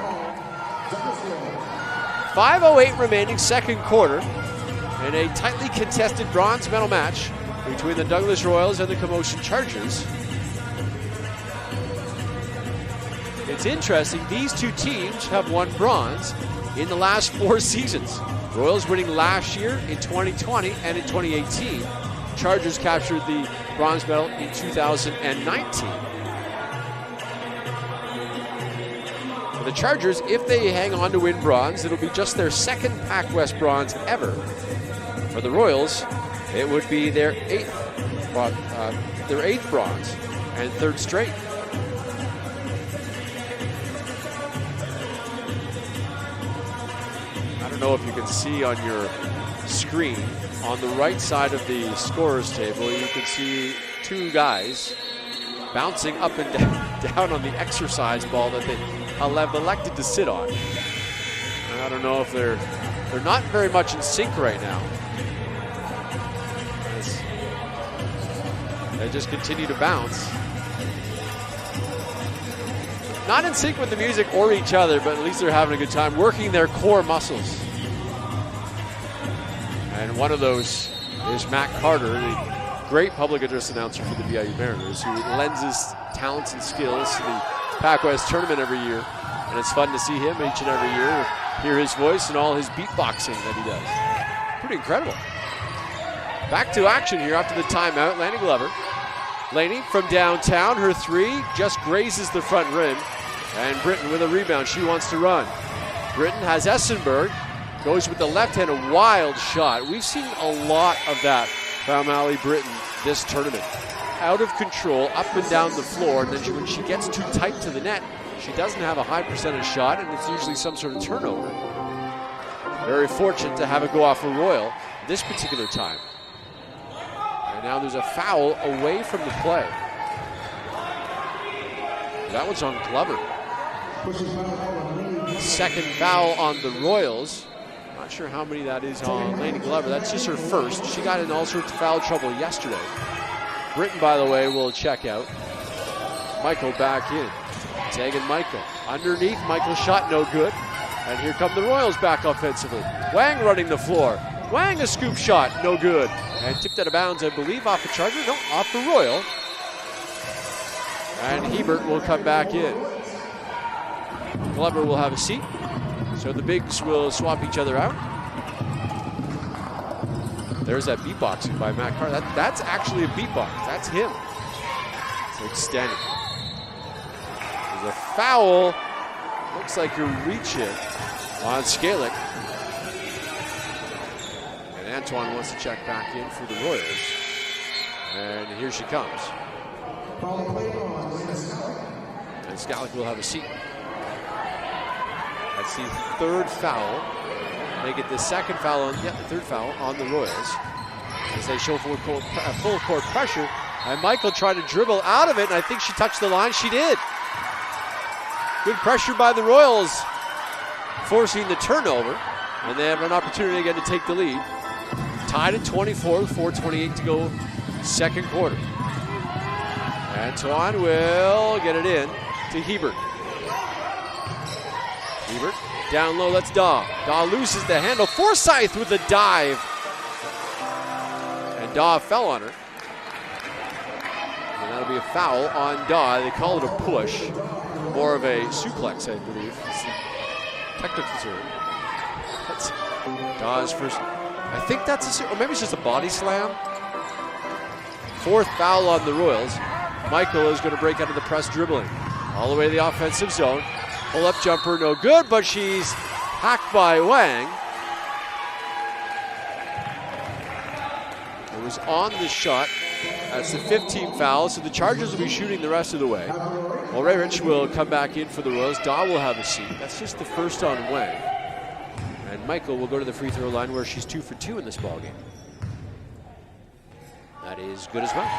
5:08 remaining, second quarter. In a tightly contested bronze medal match between the Douglas Royals and the Camosun Chargers. It's interesting, these two teams have won bronze in the last 4 seasons. Royals winning last year in 2020 and in 2018. Chargers captured the bronze medal in 2019. For the Chargers, if they hang on to win bronze, it'll be just their second PACWEST bronze ever. For the Royals, it would be their eighth bronze and 3rd straight. I don't know if you can see on your screen, on the right side of the scorer's table, you can see 2 guys bouncing up and down on the exercise ball that they have elected to sit on. And I don't know if they're not very much in sync right now. They just continue to bounce. Not in sync with the music or each other, but at least they're having a good time working their core muscles. And one of those is Matt Carter, the great public address announcer for the BYU Mariners, who lends his talents and skills to the PACWEST tournament every year. And it's fun to see him each and every year, hear his voice and all his beatboxing that he does. Pretty incredible. Back to action here after the timeout. Laney Glover. Laney from downtown, her 3 just grazes the front rim. And Britton with a rebound, she wants to run. Britton has Essenberg, goes with the left hand, a wild shot. We've seen a lot of that from Allie Britton this tournament. Out of control, up and down the floor, and then when she gets too tight to the net, she doesn't have a high percentage shot, and it's usually some sort of turnover. Very fortunate to have it go off a Royal this particular time. And now there's a foul away from the play. That one's on Glover. Second foul on the Royals. Not sure how many that is on Laney Glover. That's just her first. She got in all sorts of foul trouble yesterday. Britton, by the way, will check out. Michael back in. Tagging Michael. Underneath, Michael's shot no good. And here come the Royals back offensively. Wang running the floor. Wang a scoop shot, no good. And tipped out of bounds, I believe, off the Charger. No, off the Royal. And Hebert will come back in. Glover will have a seat. So the bigs will swap each other out. There's that beatboxing by Matt Carr. That's actually a beatbox. That's him. So extended. There's a foul. Looks like you're reaching on Skalick. And Antoine wants to check back in for the Royals. And here she comes. And Skalick will have a seat. That's the 3rd foul. Make it the 2nd foul, the 3rd foul on the Royals. As they show full court pressure. And Michael tried to dribble out of it, and I think she touched the line. She did. Good pressure by the Royals, forcing the turnover. And they have an opportunity again to take the lead. Tied at 24 with 4:28 to go, 2nd quarter. Antoine will get it in to Hebert. Hebert down low, that's Daw. Daw loses the handle. Forsyth with a dive. And Daw fell on her. And that'll be a foul on Daw. They call it a push. More of a suplex, I believe. It's the technical term. That's Daw's first. I think that's or maybe it's just a body slam. 4th foul on the Royals. Michael is going to break out of the press dribbling. All the way to the offensive zone. Pull-up jumper, no good, but she's hacked by Wang. It was on the shot. That's the 15th foul, so the Chargers will be shooting the rest of the way. Well, Ray Rich will come back in for the Royals. Daw will have a seat. That's just the first on Wang. And Michael will go to the free throw line where she's 2 for 2 in this ballgame. That is good as well.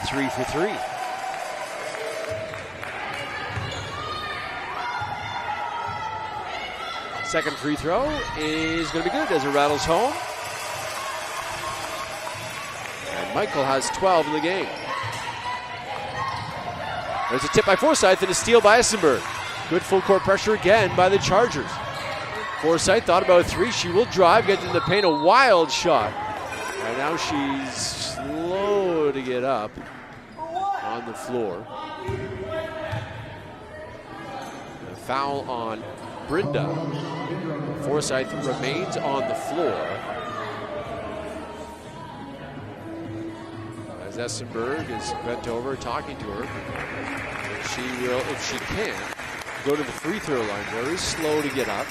3 for 3. Second free throw is going to be good as it rattles home. And Michael has 12 in the game. There's a tip by Forsyth and a steal by Essenberg. Good full court pressure again by the Chargers. Forsyth thought about 3. She will drive, get into the paint, a wild shot. And now she's slow to get up on the floor. foul on Brenda. Forsyth remains on the floor. As Essenberg is bent over talking to her. And she will, if she can, go to the free throw line. Very slow to get up.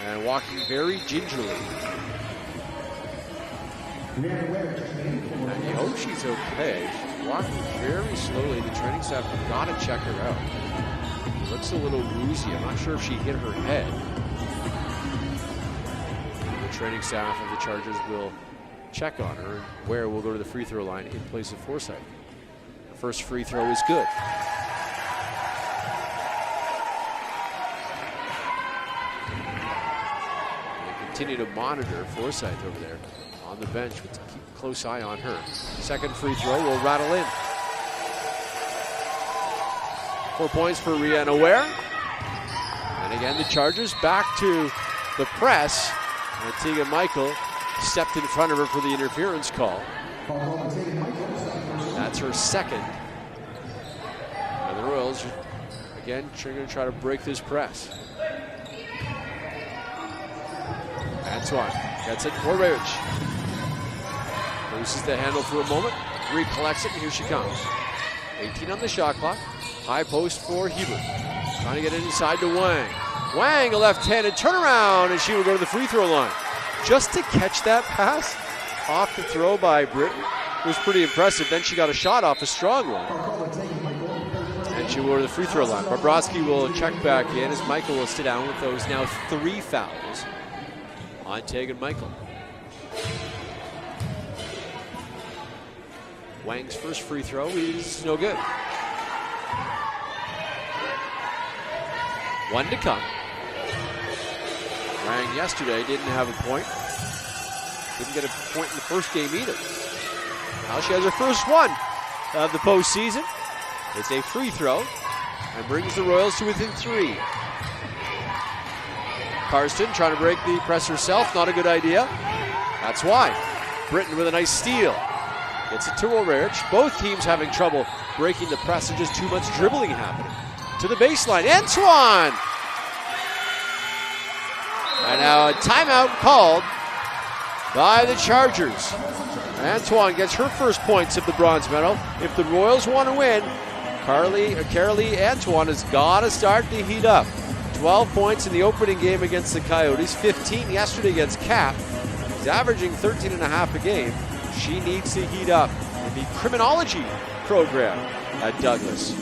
And walking very gingerly. And you hope she's okay. She's walking very slowly. The training staff have got to check her out. Looks a little woozy. I'm not sure if she hit her head. The training staff of the Chargers will check on her. Ware will go to the free throw line in place of Forsyth. The first free throw is good. They continue to monitor Forsyth over there on the bench, but keep a close eye on her. Second free throw will rattle in. 4 points for Rihanna Ware. And again, the Chargers back to the press. And Tegan Michael stepped in front of her for the interference call. That's her second. And the Royals, again, going to try to break this press. Antoine gets it for Rich. Loses the handle for a moment, recollects it, and here she comes. 18 on the shot clock. High post for Hebert. Trying to get it inside to Wang. Wang, a left-handed turnaround, and she will go to the free throw line. Just to catch that pass off the throw by Britton was pretty impressive. Then she got a shot off, a strong one. And she will go to the free throw line. Bobrovsky will check back in as Michael will sit down with those now 3 fouls on Tegan Michael. Wang's first free throw is no good. 1 to come. Wang yesterday didn't have a point. Didn't get a point in the first game either. Now she has her first one of the postseason. It's a free throw and brings the Royals to within 3. Karsten trying to break the press herself. Not a good idea. That's why. Britton with a nice steal. Gets it to O'Reilly. Both teams having trouble breaking the press and just too much dribbling happening. To the baseline, Antoine! And now a timeout called by the Chargers. Antoine gets her first points of the bronze medal. If the Royals want to win, Carolee Antoine has got to start to heat up. 12 points in the opening game against the Coyotes, 15 yesterday against Cap. She's averaging 13.5 a game. She needs to heat up in the criminology program at Douglas.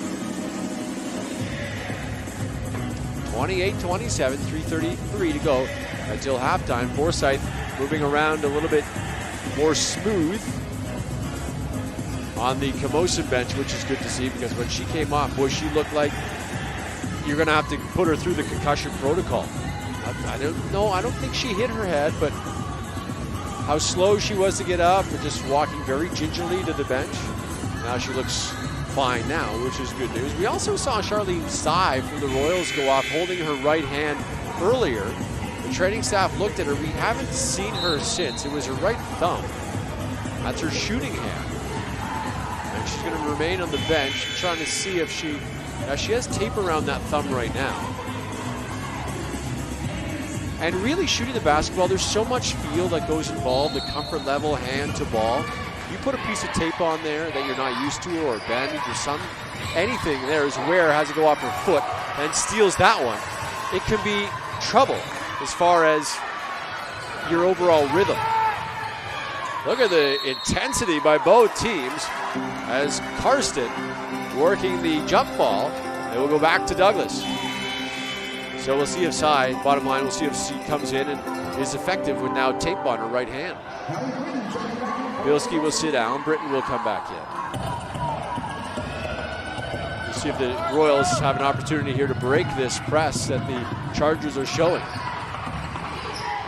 28-27, 3:33 to go until halftime. Forsyth moving around a little bit more smooth on the Camosun bench, which is good to see because when she came off, boy, she looked like you're going to have to put her through the concussion protocol. I don't know. I don't think she hit her head, but how slow she was to get up and just walking very gingerly to the bench. Now she looks fine now, which is good news. We also saw Charlene Sy from the Royals go off holding her right hand earlier. The training staff looked at her. We haven't seen her since. It was her right thumb. That's her shooting hand. And she's going to remain on the bench trying to see if she has tape around that thumb right now. And really shooting the basketball, there's so much feel that goes involved, the comfort level, hand to ball. You put a piece of tape on there that you're not used to, or a bandage or anything there is where has to go off her foot and steals that one. It can be trouble as far as your overall rhythm. Look at the intensity by both teams as Karsten working the jump ball. It will go back to Douglas. So we'll see if Sy, bottom line, we'll see if she comes in and is effective with now tape on her right hand. Bilski will sit down. Britton will come back in. We'll see if the Royals have an opportunity here to break this press that the Chargers are showing.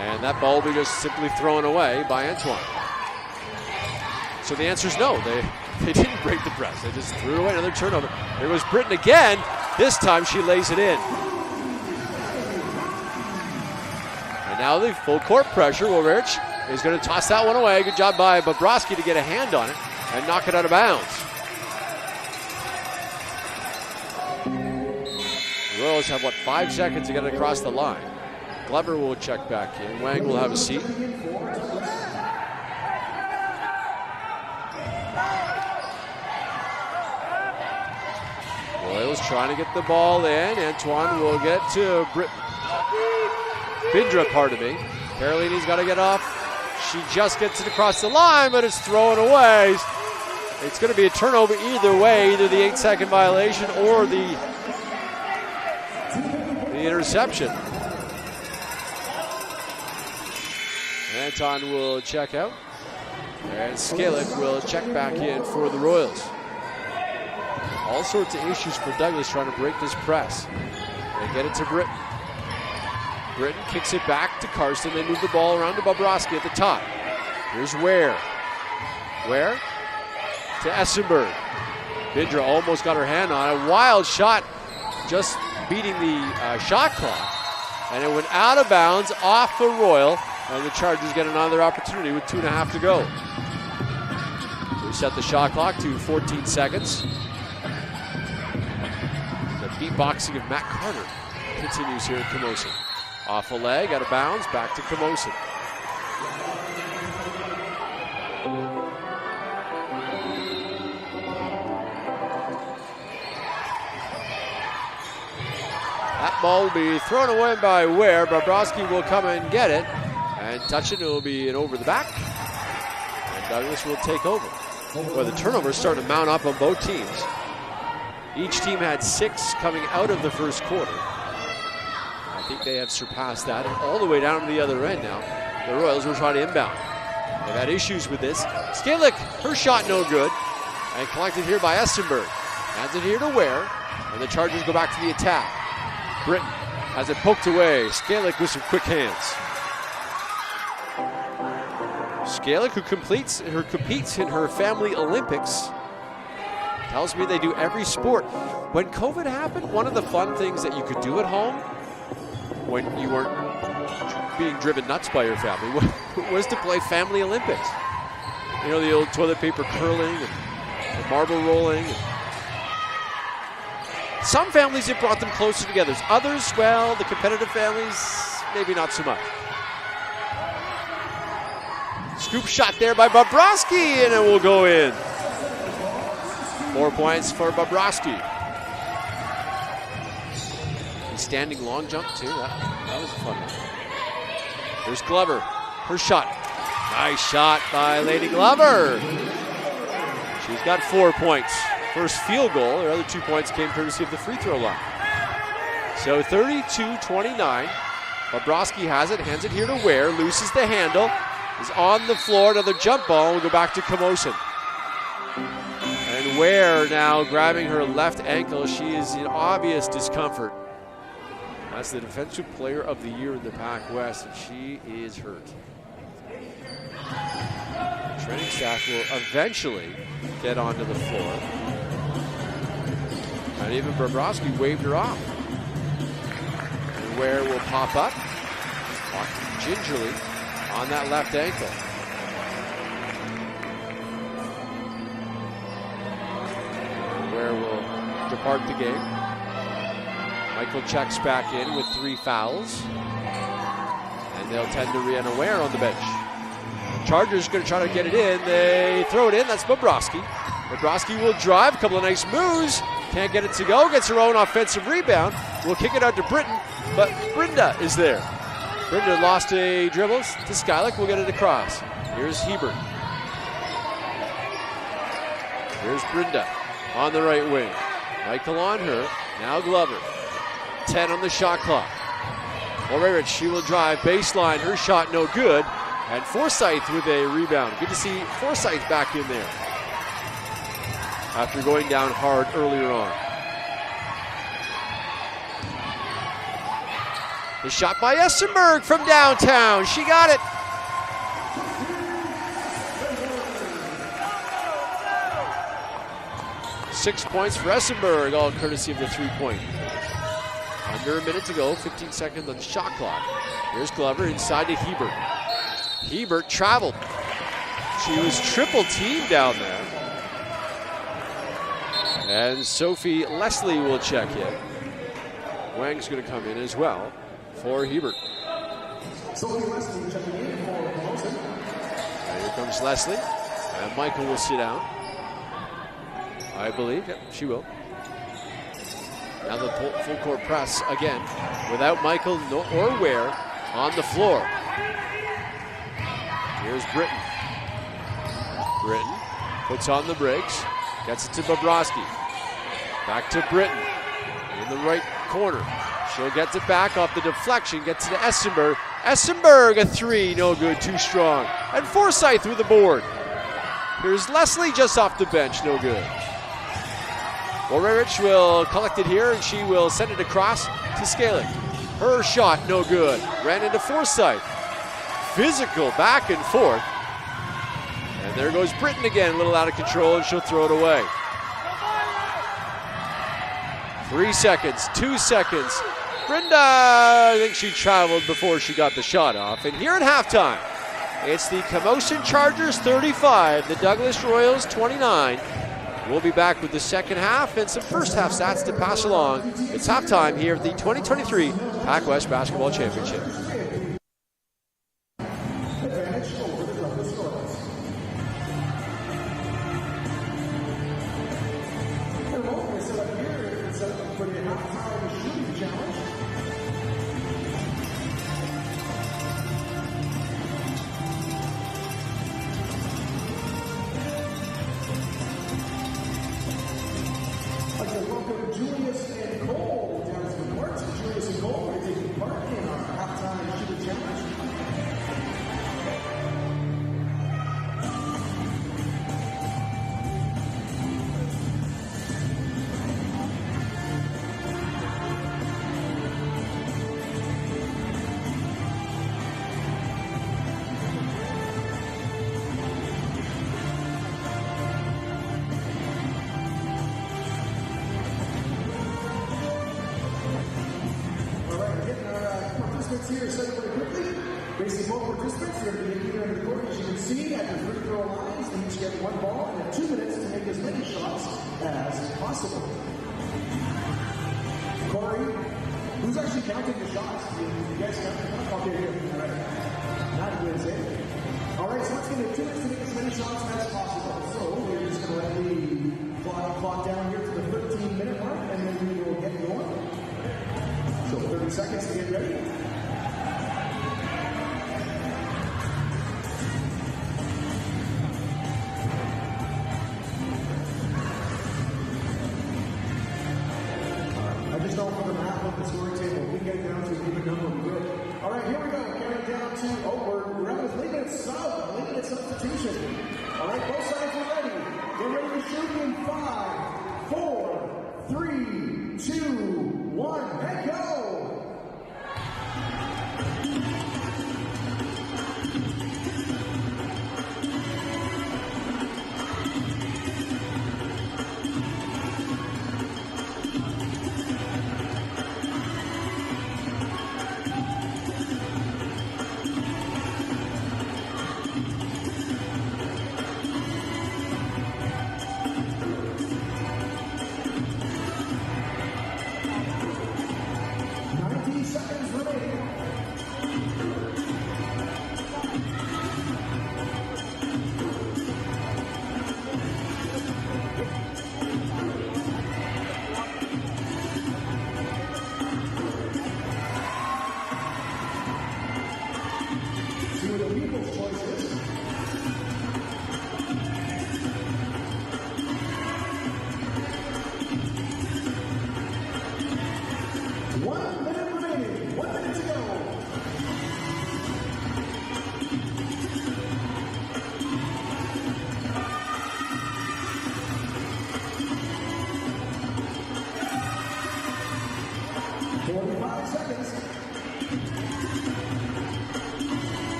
And that ball will be just simply thrown away by Antoine. So the answer is no. They didn't break the press. They just threw away another turnover. There goes Britton again. This time she lays it in. And now the full court pressure. Ulrich is going to toss that one away. Good job by Bobrovsky to get a hand on it and knock it out of bounds. The Royals have, 5 seconds to get it across the line. Glover will check back in. Wang will have a seat. Royals trying to get the ball in. Antoine will get to Bindra, pardon me. Carolini's got to get off. She just gets it across the line, but it's thrown away. It's going to be a turnover either way, either the 8-second violation or the interception. Anton will check out, and Skalick will check back in for the Royals. All sorts of issues for Douglas trying to break this press. They get it to Britton. Britton kicks it back to Karsten. They move the ball around to Bobrovsky at the top. Here's Ware. Ware to Essenberg. Bindra almost got her hand on it. Wild shot, just beating the shot clock. And it went out of bounds off the Royal. And the Chargers get another opportunity with 2.5 to go. We set the shot clock to 14 seconds. The beatboxing of Matt Carter continues here at Camosun. Off a leg, out of bounds, back to Camosun. That ball will be thrown away by Ware. Bobrovsky will come and get it and touch it. It will be an over the back. And Douglas will take over. Well, the turnovers starting to mount up on both teams. Each team had 6 coming out of the first quarter. I think they have surpassed that, and all the way down to the other end now. The Royals will try to inbound. They've had issues with this. Skalick, her shot no good, and collected here by Essenberg. Hands it here to Ware, and the Chargers go back to the attack. Britton has it poked away. Skalick with some quick hands. Skalick, who competes in her family Olympics, tells me they do every sport. When COVID happened, one of the fun things that you could do at home when you weren't being driven nuts by your family was to play family Olympics. You know, the old toilet paper curling and the marble rolling. Some families, it brought them closer together. Others, well, the competitive families, maybe not so much. Scoop shot there by Bobrovsky, and it will go in. 4 points for Bobrovsky. He's standing long jump, too. That was a fun one. There's Glover. Her shot. Nice shot by Lady Glover. She's got 4 points. First field goal. Her other 2 points came courtesy of the free throw line. So 32-29. Bobrovsky has it. Hands it here to Ware. Loses the handle. Is on the floor. Another jump ball. We'll go back to Camosun. And Ware now grabbing her left ankle. She is in obvious discomfort. That's the Defensive Player of the Year in the PACWEST, and she is hurt. The training staff will eventually get onto the floor. And even Bobrovsky waved her off. And Ware will pop up, walking gingerly on that left ankle. Ware will depart the game. Michael checks back in with 3 fouls. And they'll tend to Rihanna Ware on the bench. Chargers going to try to get it in. They throw it in. That's Bobrovsky. Bobrovsky will drive. A couple of nice moves. Can't get it to go. Gets her own offensive rebound. Will kick it out to Britton. But Brynda is there. Brynda lost a dribble to Skalick. We'll get it across. Here's Hebert. Here's Brynda on the right wing. Michael on her. Now Glover. 10 on the shot clock. Orevich, she will drive baseline. Her shot no good. And Forsyth with a rebound. Good to see Forsyth back in there after going down hard earlier on. The shot by Essenberg from downtown. She got it. Six points for Essenberg, all courtesy of the three-point. Under a minute to go, 15 seconds on the shot clock. Here's Glover inside to Hebert. Hebert traveled. She was triple teamed down there. And Sophie Leslie will check in. Wang's going to come in as well for Hebert. Sophie Leslie checking in for Camosun. And here comes Leslie. And Michael will sit down. I believe. Yep, she will. Now the full court press again without Michael or Ware on the floor. Here's Britton. Britton puts on the brakes. Gets it to Bobrovsky. Back to Britton in the right corner. She'll get it back off the deflection. Gets it to Essenberg. Essenberg, a three, no good, too strong. And Forsyth with the board. Here's Leslie just off the bench, no good. Orerich will collect it here, and she will send it across to Skalic. Her shot, no good. Ran into Forsyth. Physical back and forth. And there goes Britton again, a little out of control, and she'll throw it away. 3 seconds, 2 seconds. Brenda, I think she traveled before she got the shot off. And here at halftime, it's the Camosun Chargers 35, the Douglas Royals 29. We'll be back with the second half and some first half stats to pass along. It's halftime here at the 2023 PACWEST Basketball Championship. Advantage over the Douglas Royals. And Logan is set up here. It's set up for the halftime shooting challenge. I'd like to welcome Julius and Cole down to the court. Julius and Cole are taking part in our halftime shooting challenge. Here, second quickly. Basically, both participants are going to be here in the court, as you can see, at the free throw lines. They each get one ball and have 2 minutes to make as many shots as possible. Corey, who's actually counting the shots? You guys counting them? Okay, good. All right. Not good, eh? All right, so let's get 2 minutes to make as many shots as possible. So we're just going to let the clock down here to the 13-minute mark, and then we will get going. So 30 seconds to get ready. From the map of the scoring table, we get down to even number good. All right, here we go. Carrying down to we're up with Leibniz sub. Leibniz substitution. All right, both sides are ready. Get ready to shoot in 5, 4, 3, 2, 1, and go.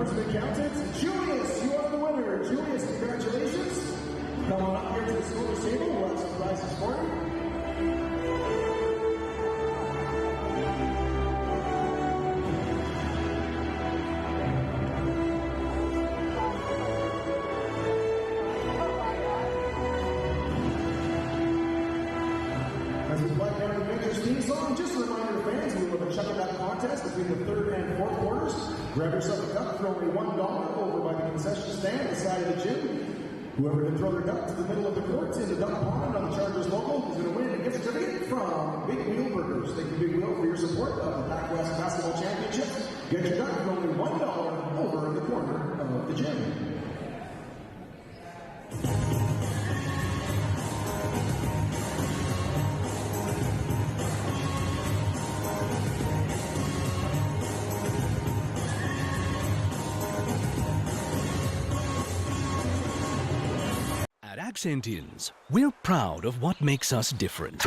members of the accountants, Julius, you are the winner. Julius, congratulations. Come on up here to the school's table. We'll have some prizes for you. As we play down the Avengers theme song, just a reminder to fans, we will have a chuck it up contest between the third and fourth quarters. Grab yourself a duck, throw away $1 over by the concession stand at the side of the gym. Whoever can throw their duck to the middle of the court in the duck pond on the Chargers logo is going to win a gift certificate from Big Wheel Burgers. Thank you, Big Wheel, for your support of the PACWEST Basketball Championship. Get your duck for only $1 over in the corner of the gym. At Accentins, we're proud of what makes us different.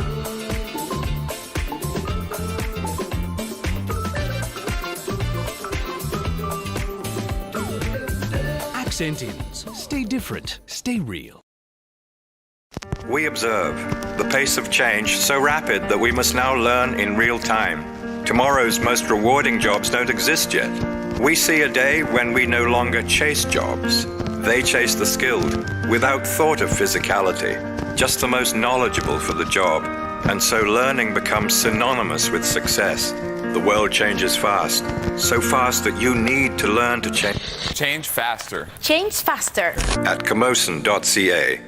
Accentins, stay different, stay real. We observe the pace of change so rapid that we must now learn in real time. Tomorrow's most rewarding jobs don't exist yet. We see a day when we no longer chase jobs. They chase the skilled, without thought of physicality, just the most knowledgeable for the job. And so learning becomes synonymous with success. The world changes fast, so fast that you need to learn to change. Change faster. Change faster. At Camosun.ca.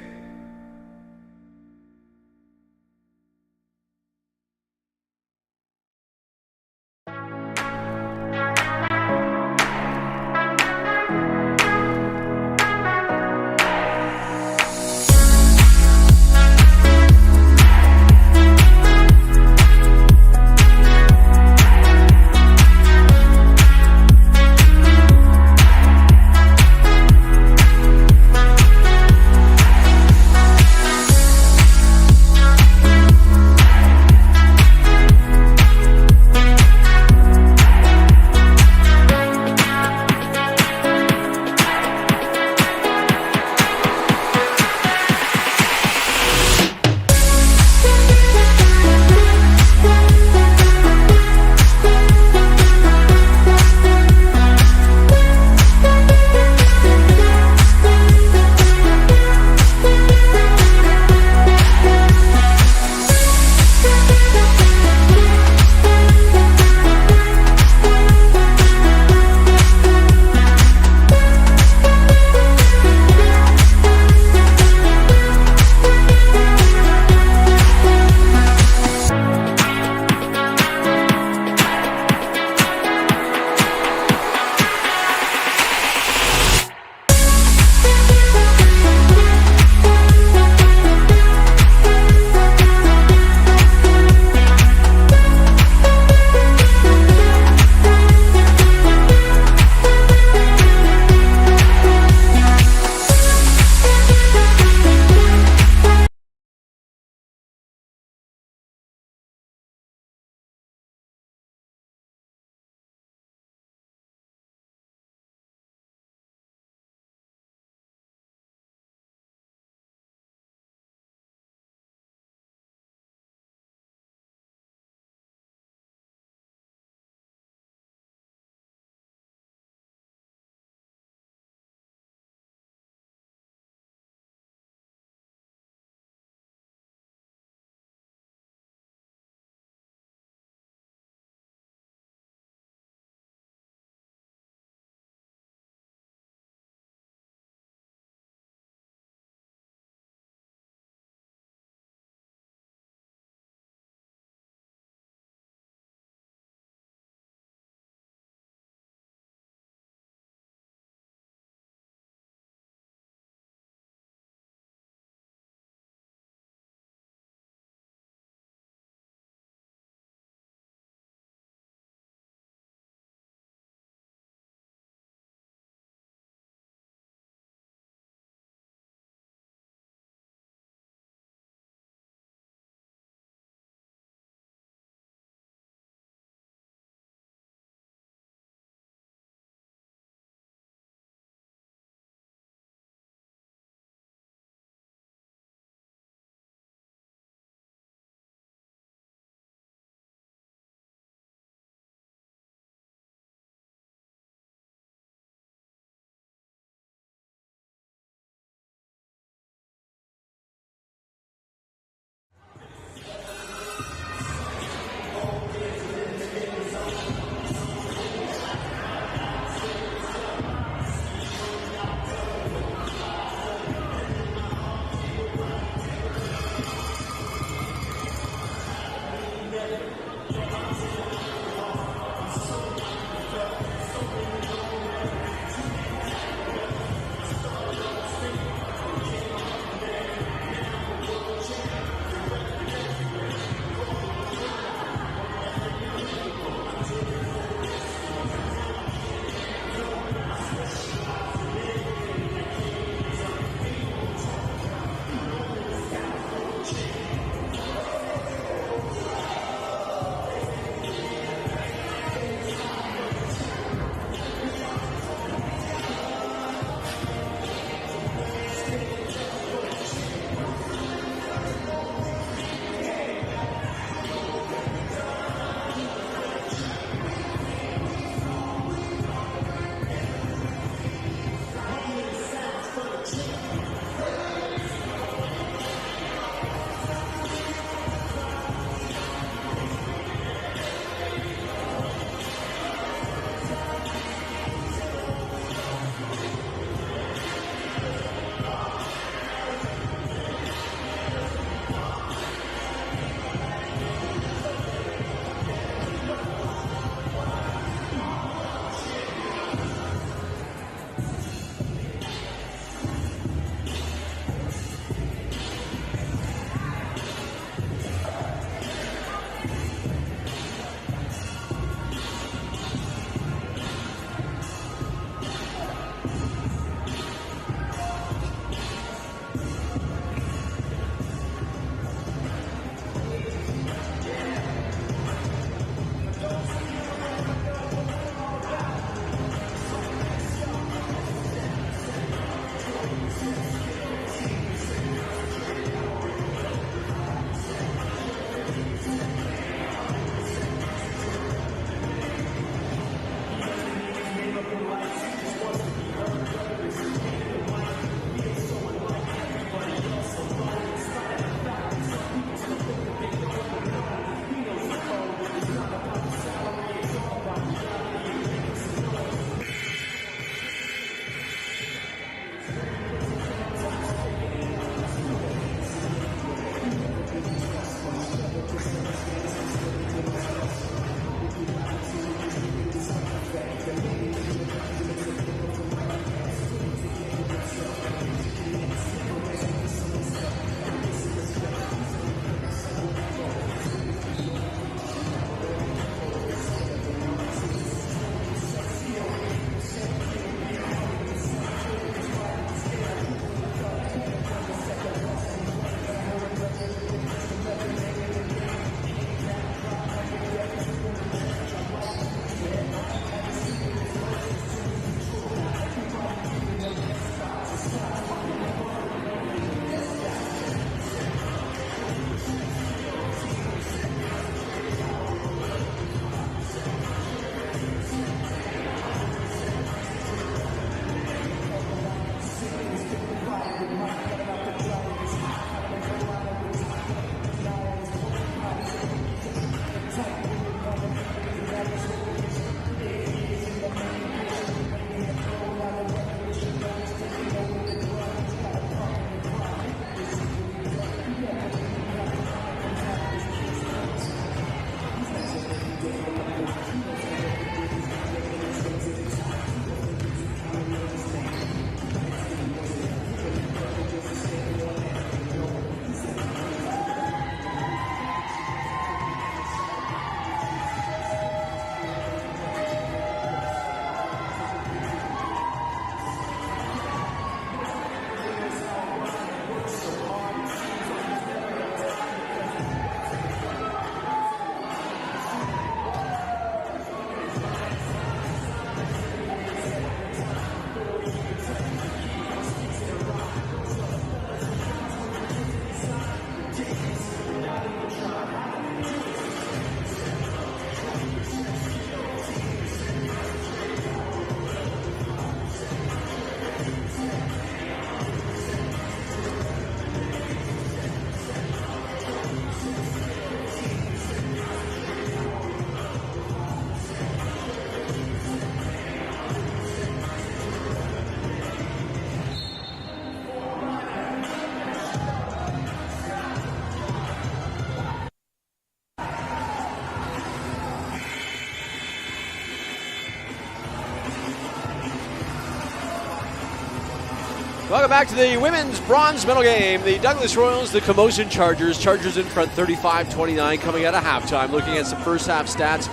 Welcome back to the women's bronze medal game. The Douglas Royals, the Camosun Chargers. Chargers in front 35-29 coming out of halftime. Looking at some first half stats,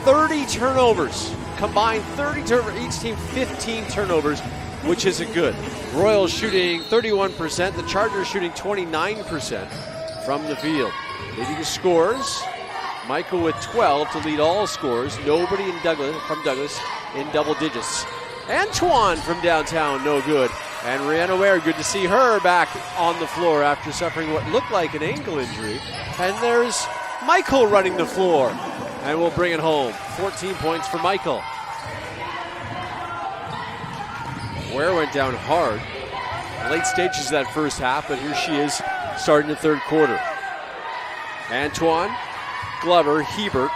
30 turnovers. Combined 30 turnovers, each team 15 turnovers, which isn't good. Royals shooting 31%, the Chargers shooting 29% from the field. Leading scores, Michael with 12 to lead all scores. Nobody from Douglas in double digits. Antoine from downtown, no good. And Rihanna Ware, good to see her back on the floor after suffering what looked like an ankle injury. And there's Michael running the floor. And we'll bring it home. 14 points for Michael. Ware went down hard. Late stages of that first half, but here she is starting the third quarter. Antoine, Glover, Hebert,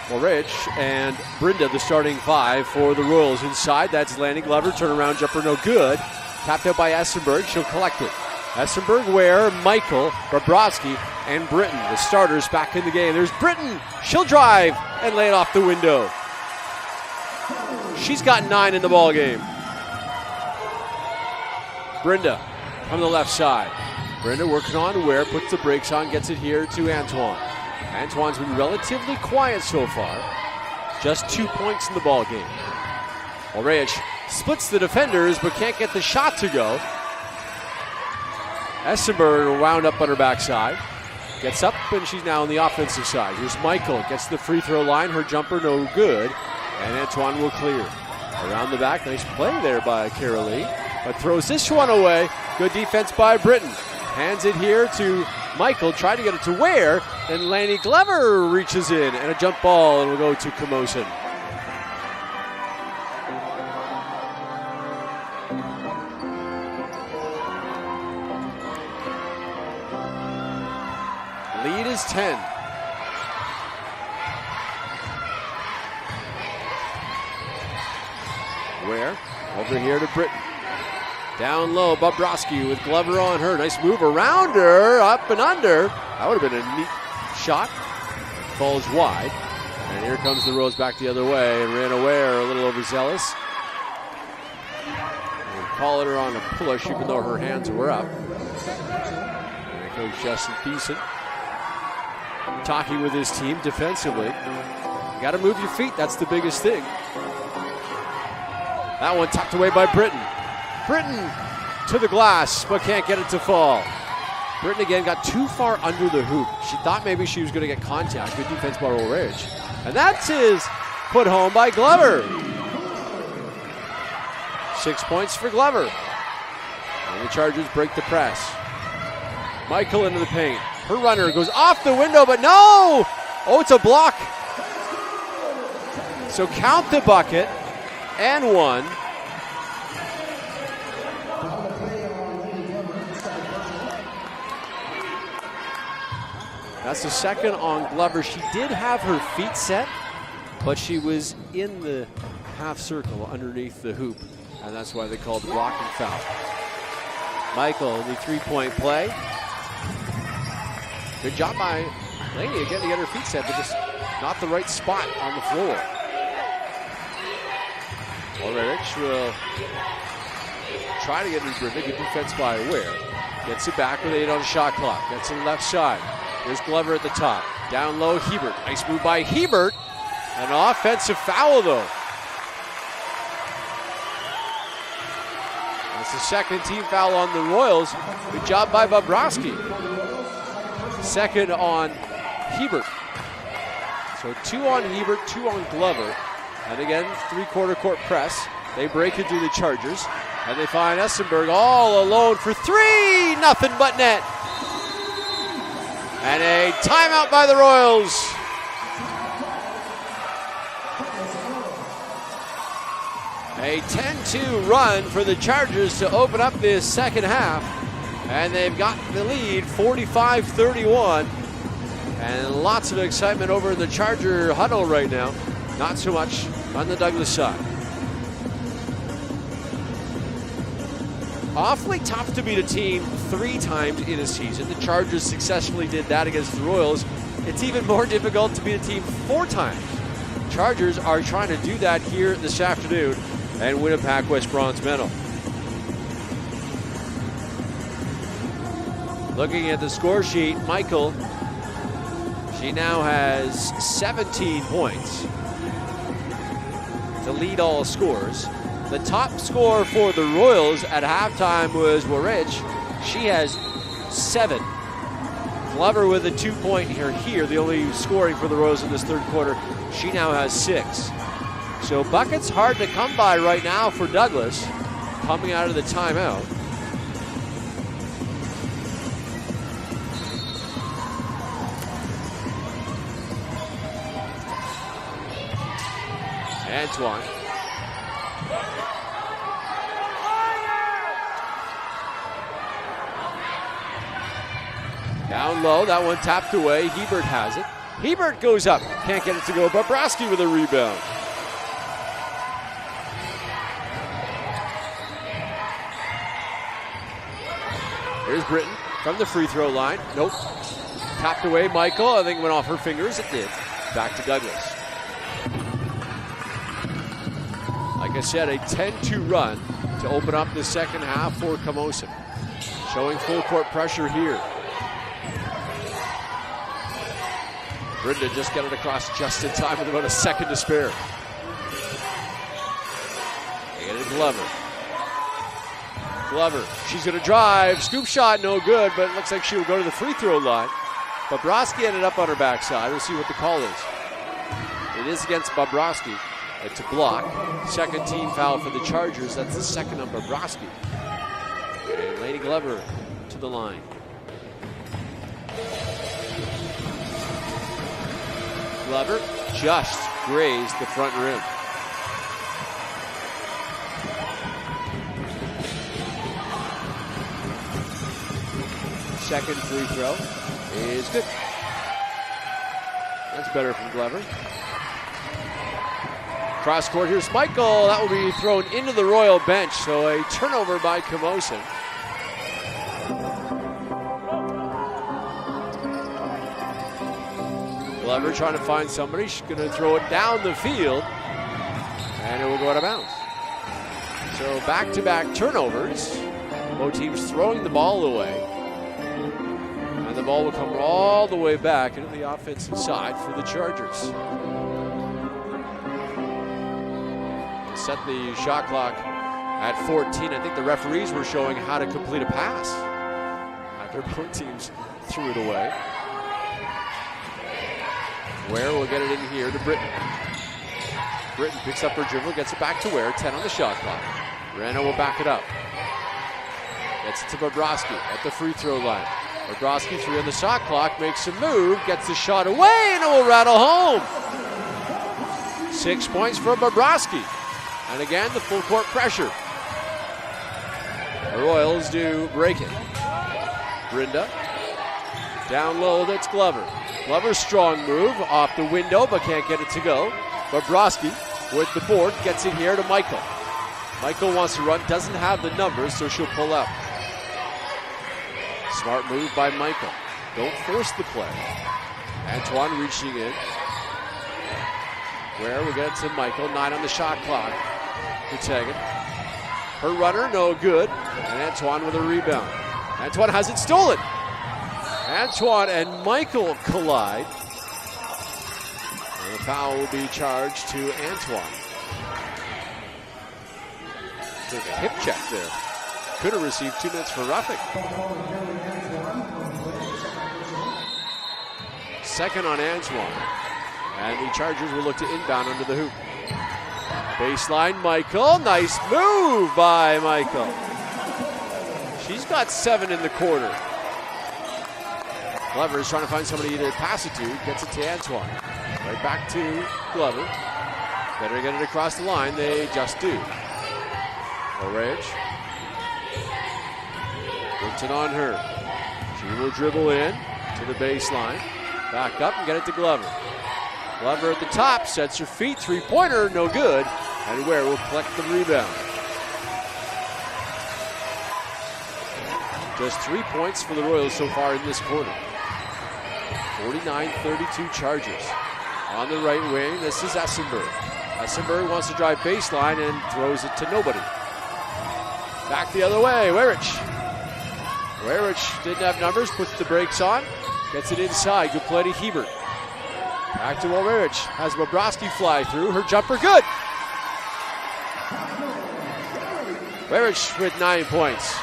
Rich, and Brenda, the starting five for the Royals. Inside, that's Lanny Glover, turnaround jumper, no good. Tapped out by Essenberg, she'll collect it. Essenberg, Ware, Michael, Bobrovsky, and Britton, the starters back in the game. There's Britton, she'll drive and lay it off the window. She's got 9 in the ball game. Brenda from the left side. Brenda working on Ware, puts the brakes on, gets it here to Antoine. Antoine's been relatively quiet so far. Just 2 points in the ball game. Ulrich splits the defenders but can't get the shot to go. Essenberg wound up on her backside. Gets up and she's now on the offensive side. Here's Michael, gets the free throw line. Her jumper no good. And Antoine will clear. Around the back, nice play there by Carolee. But throws this one away. Good defense by Britton. Hands it here to Michael, trying to get it to Ware. Then Lanny Glover reaches in, and a jump ball, and will go to Camosun. Lead is 10. Ware over here to Britton. Down low, Bobrovsky with Glover on her. Nice move around her, up and under. That would have been a neat shot. Falls wide. And here comes the Rose back the other way. And ran away, a little overzealous. And calling her on a push, even though her hands were up. And Coach Justin Thiessen talking with his team defensively. You got to move your feet. That's the biggest thing. That one tucked away by Britton. Britton to the glass, but can't get it to fall. Britton again got too far under the hoop. She thought maybe she was going to get contact. Good defense by Ulrich. And that's his put home by Glover. 6 points for Glover. And the Chargers break the press. Michael into the paint. Her runner goes off the window, but no! Oh, it's a block. So count the bucket and one. That's the second on Glover. She did have her feet set, but she was in the half circle underneath the hoop, and that's why they called the blocking foul. Michael in the three-point play. Good job by Laney again to get her feet set, but just not the right spot on the floor. Ulrich will try to get it to Brenda. Good defense by Ware. Gets it back with 8 on the shot clock. Gets it left side. There's Glover at the top. Down low, Hebert. Nice move by Hebert. An offensive foul, though. That's the second team foul on the Royals. Good job by Bobrovsky. Second on Hebert. So 2 on Hebert, 2 on Glover. And again, three-quarter court press. They break it to the Chargers. And they find Essenberg all alone for 3. Nothing but net. And a timeout by the Royals. A 10-2 run for the Chargers to open up this second half. And they've got the lead 45-31. And lots of excitement over in the Charger huddle right now. Not so much on the Douglas side. Awfully tough to beat a team 3 times in a season. The Chargers successfully did that against the Royals. It's even more difficult to beat a team 4 times. Chargers are trying to do that here this afternoon and win a PACWEST bronze medal. Looking at the score sheet, Michael, she now has 17 points to lead all scores. The top score for the Royals at halftime was Warich. She has 7. Glover with a 2-point here, the only scoring for the Royals in this third quarter. She now has 6. So buckets hard to come by right now for Douglas coming out of the timeout. Antoine. Down low, that one tapped away. Hebert has it. Hebert goes up, can't get it to go. Bobrovsky with a rebound. Here's Britton from the free throw line. Nope. Tapped away, Michael. I think it went off her fingers. It did. Back to Douglas. Like I said, a 10-2 run to open up the second half for Camosun. Showing full court pressure here. Brenda just got it across just in time with about a second to spare. They get it to Glover. Glover, she's going to drive. Scoop shot, no good, but it looks like she'll go to the free throw line. Bobrovsky ended up on her backside. We'll see what the call is. It is against Bobrovsky. It's a block. Second team foul for the Chargers. That's the second on Bobrovsky. And Lady Glover to the line. Glover just grazed the front rim. Second free throw is good. That's better from Glover. Cross court, here's Michael. That will be thrown into the Royal bench, so a turnover by Camosun. Glover trying to find somebody. She's going to throw it down the field, and it will go out of bounds. So back-to-back turnovers. Both teams throwing the ball away. And the ball will come all the way back into the offensive side for the Chargers. Set the shot clock at 14. I think the referees were showing how to complete a pass after both teams threw it away. Ware will get it in here to Britton. Britton picks up her dribble, gets it back to Ware. 10 on the shot clock. Rana will back it up. Gets it to Bobrovsky at the free throw line. Bobrovsky 3 on the shot clock, makes a move, gets the shot away, and it will rattle home. 6 points for Bobrovsky. And again, the full court pressure. The Royals do break it. Brenda. Down low, that's Glover. Glover's strong move off the window, but can't get it to go. Bobrovsky with the board, gets it here to Michael. Michael wants to run, doesn't have the numbers, so she'll pull up. Smart move by Michael. Don't force the play. Antoine reaching in. Where we get it to Michael, 9 on the shot clock. Tegan. Her runner, no good. And Antoine with a rebound. Antoine has it stolen. Antoine and Michael collide. And the foul will be charged to Antoine. Took a hip check there. Could have received 2 minutes for roughing. Second on Antoine. And the Chargers will look to inbound under the hoop. Baseline, Michael. Nice move by Michael. She's got 7 in the quarter. Glover is trying to find somebody to pass it to. Gets it to Antoine. Right back to Glover. Better get it across the line. They just do. O'Rage. Puts it on her. She will dribble in to the baseline. Back up and get it to Glover. Glover at the top, sets her feet, 3-pointer, no good. And Ware will collect the rebound. Just 3 points for the Royals so far in this quarter. 49-32 Chargers. On the right wing, this is Essenberg. Essenberg wants to drive baseline and throws it to nobody. Back the other way, Werich. Weyrich didn't have numbers, puts the brakes on, gets it inside. Good play to Hebert. Back to Weyrich. Has Bobrovsky fly through. Her jumper good. Weyrich with 9 points.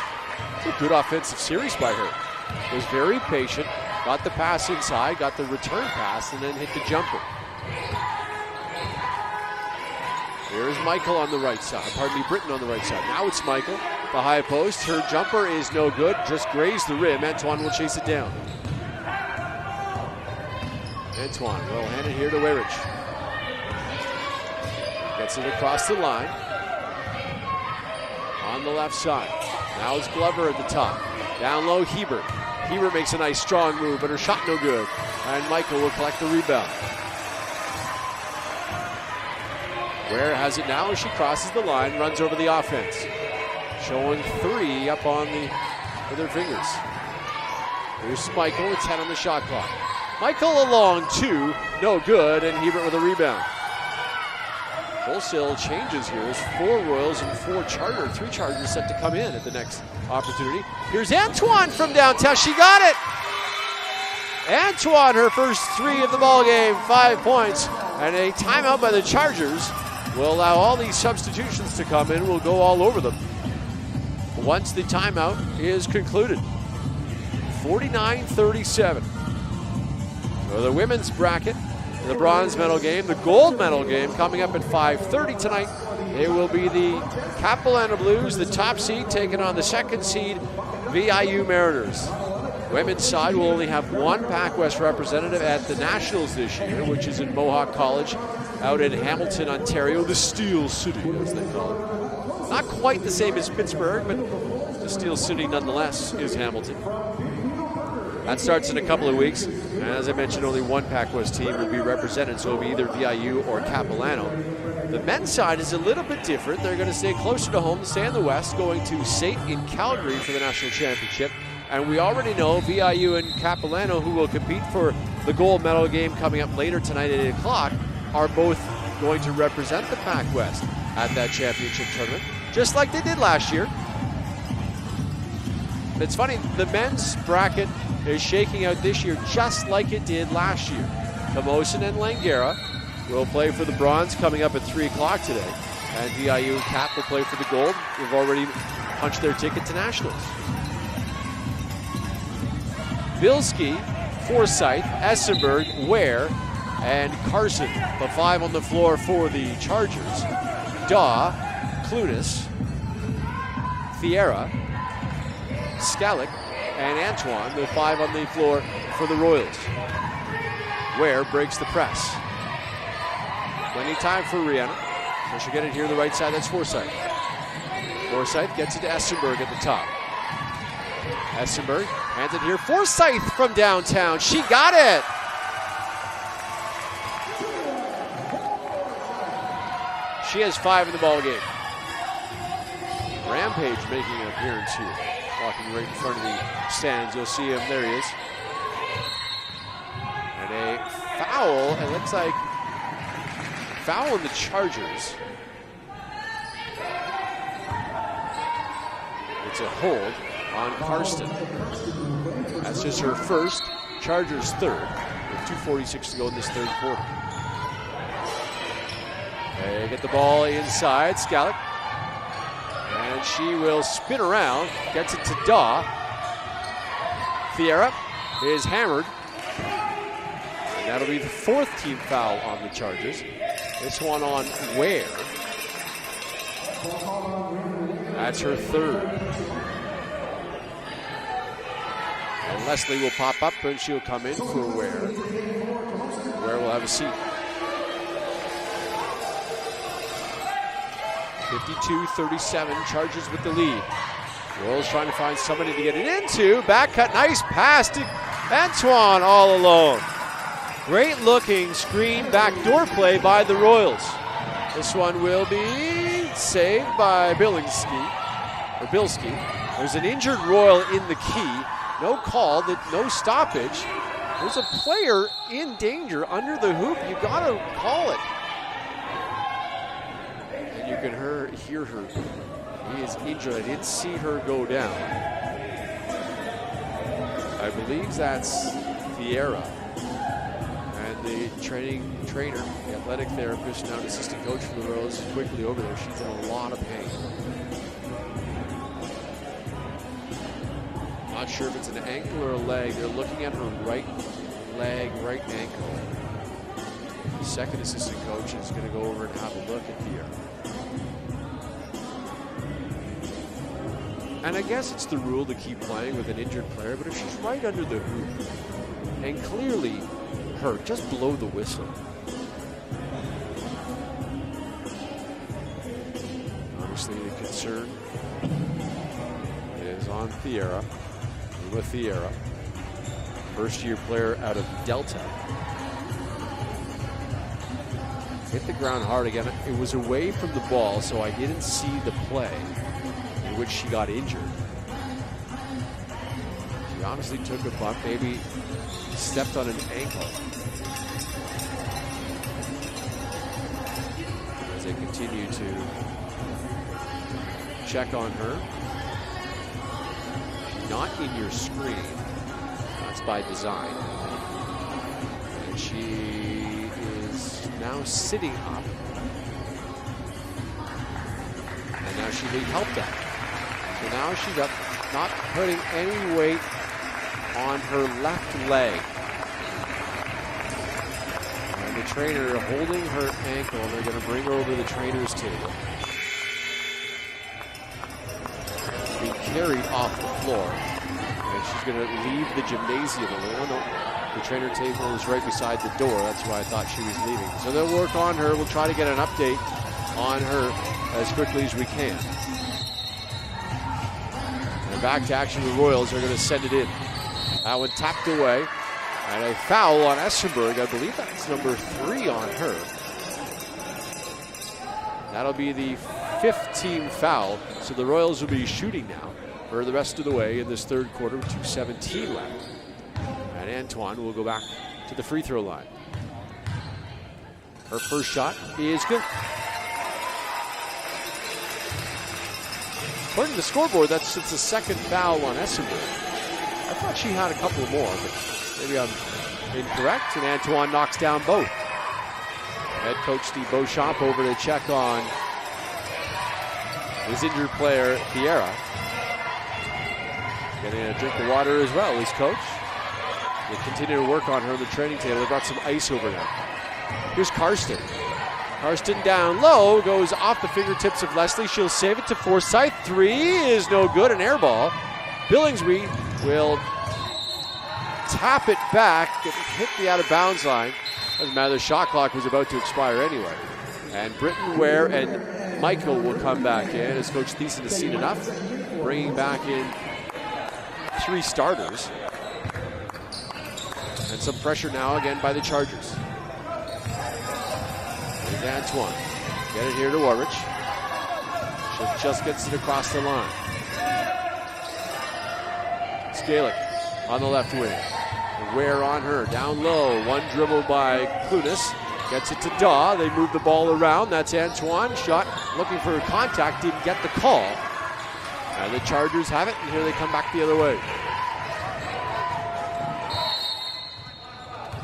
It's a good offensive series by her. Was very patient. Got the pass inside, got the return pass, and then hit the jumper. Here's Michael on the right side. Pardon me, Britton on the right side. Now it's Michael. The high post. Her jumper is no good. Just grazed the rim. Antoine will chase it down. Antoine will hand it here to Weyrich. Gets it across the line. On the left side. Now it's Glover at the top. Down low, Hebert. Hebert makes a nice strong move, but her shot no good. And Michael will collect the rebound. Ware has it now as she crosses the line, runs over the offense. Showing 3 up on with her fingers. Here's Michael with 10 on the shot clock. Michael along 2, no good, and Hebert with a rebound. Wholesale changes here. There's 4 Royals and 3 Chargers set to come in at the next opportunity. Here's Antoine from downtown. She got it. Antoine, her first 3 of the ball game, 5 points, and a timeout by the Chargers will allow all these substitutions to come in. We'll go all over them once the timeout is concluded. 49-37. So the women's bracket, the bronze medal game, the gold medal game coming up at 5:30 tonight. It will be the Capilano Blues, the top seed, taking on the 2nd seed VIU Mariners. Women's side will only have 1 PACWEST representative at the Nationals this year, which is in Mohawk College out in Hamilton, Ontario, the Steel City, as they call it. Not quite the same as Pittsburgh, but the Steel City nonetheless is Hamilton. That starts in a couple of weeks. As I mentioned, only 1 PACWEST team will be represented, so it'll be either VIU or Capilano. The men's side is a little bit different. They're going to stay closer to home, stay in the West, going to SAIT in Calgary for the national championship. And we already know VIU and Capilano, who will compete for the gold medal game coming up later tonight at 8 o'clock, are both going to represent the PACWEST at that championship tournament, just like they did last year. It's funny, the men's bracket is shaking out this year just like it did last year. Camosun and Langara will play for the bronze coming up at 3 o'clock today. And VIU and Cap will play for the gold. They've already punched their ticket to nationals. Bilski, Forsyth, Essenberg, Ware, and Carson. The 5 on the floor for the Chargers. Daw, Clunas, Fiera, Skalik, and Antoine, the 5 on the floor for the Royals. Ware breaks the press. Plenty time for Rihanna. So she'll get it here to the right side. That's Forsyth. Forsyth gets it to Essenberg at the top. Essenberg hands it here. Forsyth from downtown. She got it. She has 5 in the ball game. Rampage making an appearance here. Walking right in front of the stands. You'll see him. There he is. And a foul. It looks like foul on the Chargers. It's a hold on Karsten. That's just her first. Chargers third. With 2:46 to go in this third quarter. They get the ball inside. Skalik. And she will spin around. Gets it to Daw. Fiera is hammered. And that'll be the 4th team foul on the Chargers. This one on Ware. That's her 3rd. And Leslie will pop up and she'll come in for Ware. Ware will have a seat. 52-37, Chargers with the lead. Royals trying to find somebody to get it into. Back cut, nice pass to Antoine all alone. Great looking screen backdoor play by the Royals. This one will be saved by Bilski. There's an injured Royal in the key. No call, no stoppage. There's a player in danger under the hoop. You gotta call it. And you can hear her. He is injured. I didn't see her go down. I believe that's Vieira. And the trainer, the athletic therapist, now an assistant coach for the Royals, is quickly over there. She's in a lot of pain. Not sure if it's an ankle or a leg. They're looking at her right leg, right ankle. The second assistant coach is going to go over and have a look at Vieira. And I guess it's the rule to keep playing with an injured player, but if she's right under the hoop and clearly hurt, just blow the whistle. Obviously the concern is on Vieira. With Vieira, first-year player out of Delta. Hit the ground hard again. It was away from the ball, so I didn't see the play in which she got injured. She obviously took a bump, maybe stepped on an ankle. As they continue to check on her. Not in your screen. That's by design. And she is now sitting up. And now she needs help down. So now she's up, not putting any weight on her left leg. And the trainer holding her ankle. They're going to bring her over to the trainer's table. Carried off the floor, and she's going to leave the gymnasium. The trainer table is right beside the door. That's why I thought she was leaving. So they'll work on her. We'll try to get an update on her as quickly as we can. And back to action. The Royals are going to send it in. That one tapped away, and a foul on Essenberg. I believe that's number 3 on her. That'll be the 5th team foul. So the Royals will be shooting now for the rest of the way in this third quarter with 2:17 left. And Antoine will go back to the free throw line. Her first shot is good. According to the scoreboard, it's the second foul on Essenberg. I thought she had a couple more, but maybe I'm incorrect. And Antoine knocks down both. Head coach Steve Beauchamp over to check on his injured player, Vieira. Getting a drink of water as well, his coach. They continue to work on her on the training table. They brought some ice over there. Here's Karsten. Karsten down low, goes off the fingertips of Leslie. She'll save it to Forsyth. 3 is no good, an air ball. Billingsby will tap it back, hit the out of bounds line. Doesn't matter, the shot clock was about to expire anyway. And Britton Ware and Michael will come back in as Coach Thiessen has seen enough, bringing back in 3 starters. And some pressure now again by the Chargers. There's Antoine. Get it here to Warwich. She just gets it across the line. Skalic on the left wing. Ware on her, down low. One dribble by Clunas. Gets it to Daw. They move the ball around. That's Antoine. Shot looking for contact. Didn't get the call. And the Chargers have it, and here they come back the other way.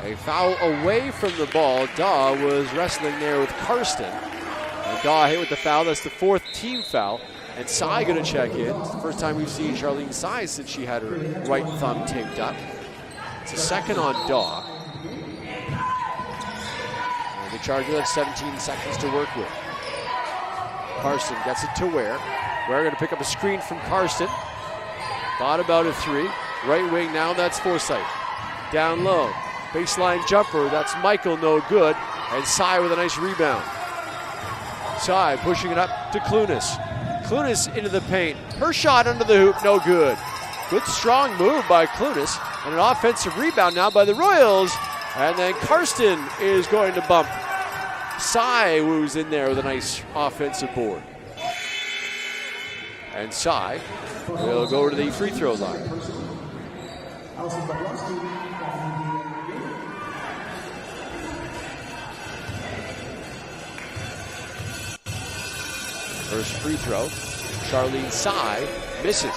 A foul away from the ball. Daw was wrestling there with Karsten. And Daw hit with the foul. That's the 4th team foul. And Sai going to check in. It's the first time we've seen Charlene Sai since she had her right thumb taped up. It's a second on Daw. And the Chargers have 17 seconds to work with. Karsten gets it to Ware. Ware going to pick up a screen from Karsten. Thought about a 3. Right wing now, that's Forsyth. Down low. Baseline jumper, that's Michael, no good. And Sai with a nice rebound. Sai pushing it up to Clunas. Clunas into the paint. Her shot under the hoop, no good. Good strong move by Clunas. And an offensive rebound now by the Royals. And then Karsten is going to bump Sai, who's in there with a nice offensive board. And Sai will go to the free throw line. First free throw, Charlene Tsai misses.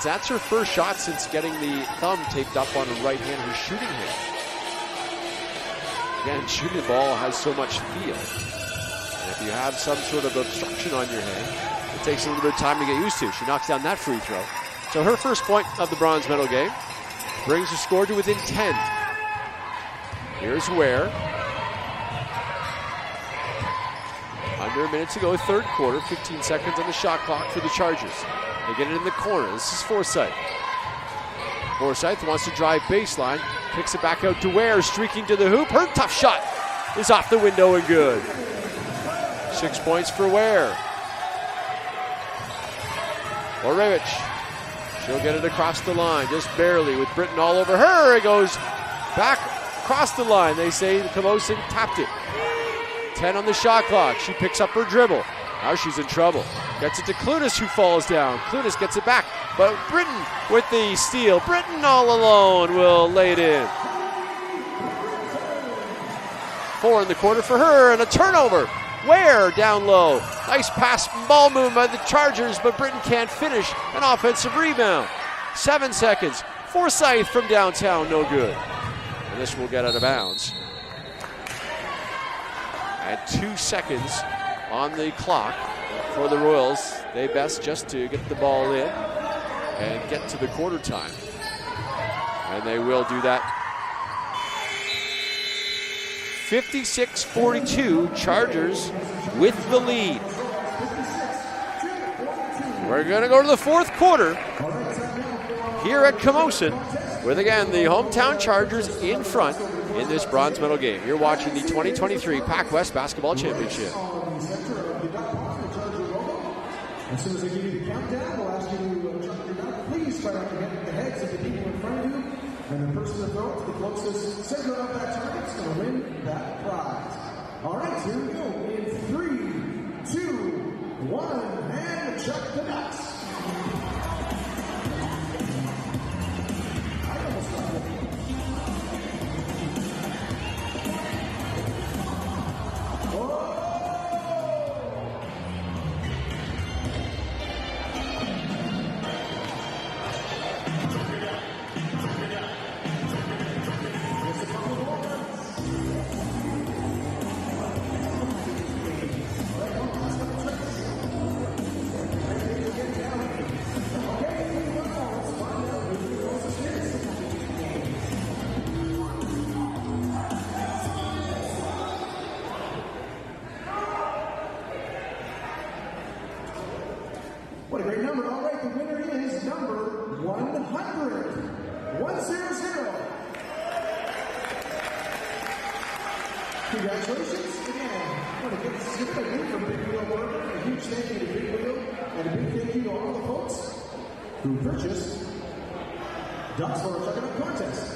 That's her first shot since getting the thumb taped up on her right hand, her shooting hand. Again, shooting the ball has so much feel. And if you have some sort of obstruction on your hand, it takes a little bit of time to get used to. She knocks down that free throw. So her first point of the bronze medal game brings the score to within 10. Here's Ware. Under a minute to go, third quarter, 15 seconds on the shot clock for the Chargers. They get it in the corner. This is Forsyth. Forsyth wants to drive baseline, picks it back out to Ware, streaking to the hoop. Her tough shot is off the window and good. 6 points for Ware. Orevich. She'll get it across the line, just barely, with Britton all over her. It goes back across the line. They say Camosun tapped it. 10 on the shot clock. She picks up her dribble. Now she's in trouble. Gets it to Clunas, who falls down. Clunas gets it back, but Britton with the steal. Britton all alone will lay it in. 4 in the quarter for her, and a turnover. Ware down low. Nice pass, ball movement by the Chargers, but Britton can't finish. An offensive rebound. 7 seconds. Forsyth from downtown, no good. And this will get out of bounds. At 2 seconds on the clock for the Royals. They best just to get the ball in and get to the quarter time. And they will do that. 56-42, Chargers with the lead. We're going to go to the fourth quarter here at Camosun with, again, the hometown Chargers in front in this bronze medal game. You're watching the 2023 PACWEST Basketball Championship. As soon as I give you the countdown, we'll ask you to chuck your back. Please try not to hit the heads of the people in front of you. And the person that throws the closest center of that target is going to win that prize. All right, here we go. In 3, 2, 1, and chuck the nuts. What a great number. All right, the winner is number 100. 100. Congratulations. Again, what a good win for Big Wheel Worker. A huge thank you to Big Wheel, and a big thank you to all the folks who purchased Ducks for a Chuck It Up contest.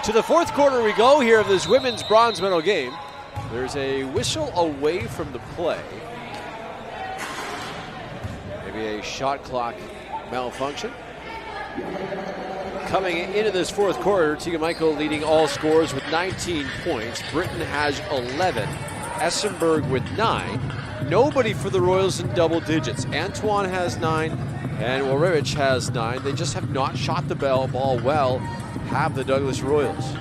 To the fourth quarter we go here of this women's bronze medal game. There's a whistle away from the play. Maybe a shot clock malfunction. Coming into this fourth quarter, Tegan Michael leading all scorers with 19 points. Britton has 11. Essenberg with 9. Nobody for the Royals in double digits. Antoine has 9, and Orevich has 9. They just have not shot the ball well, have the Douglas Royals.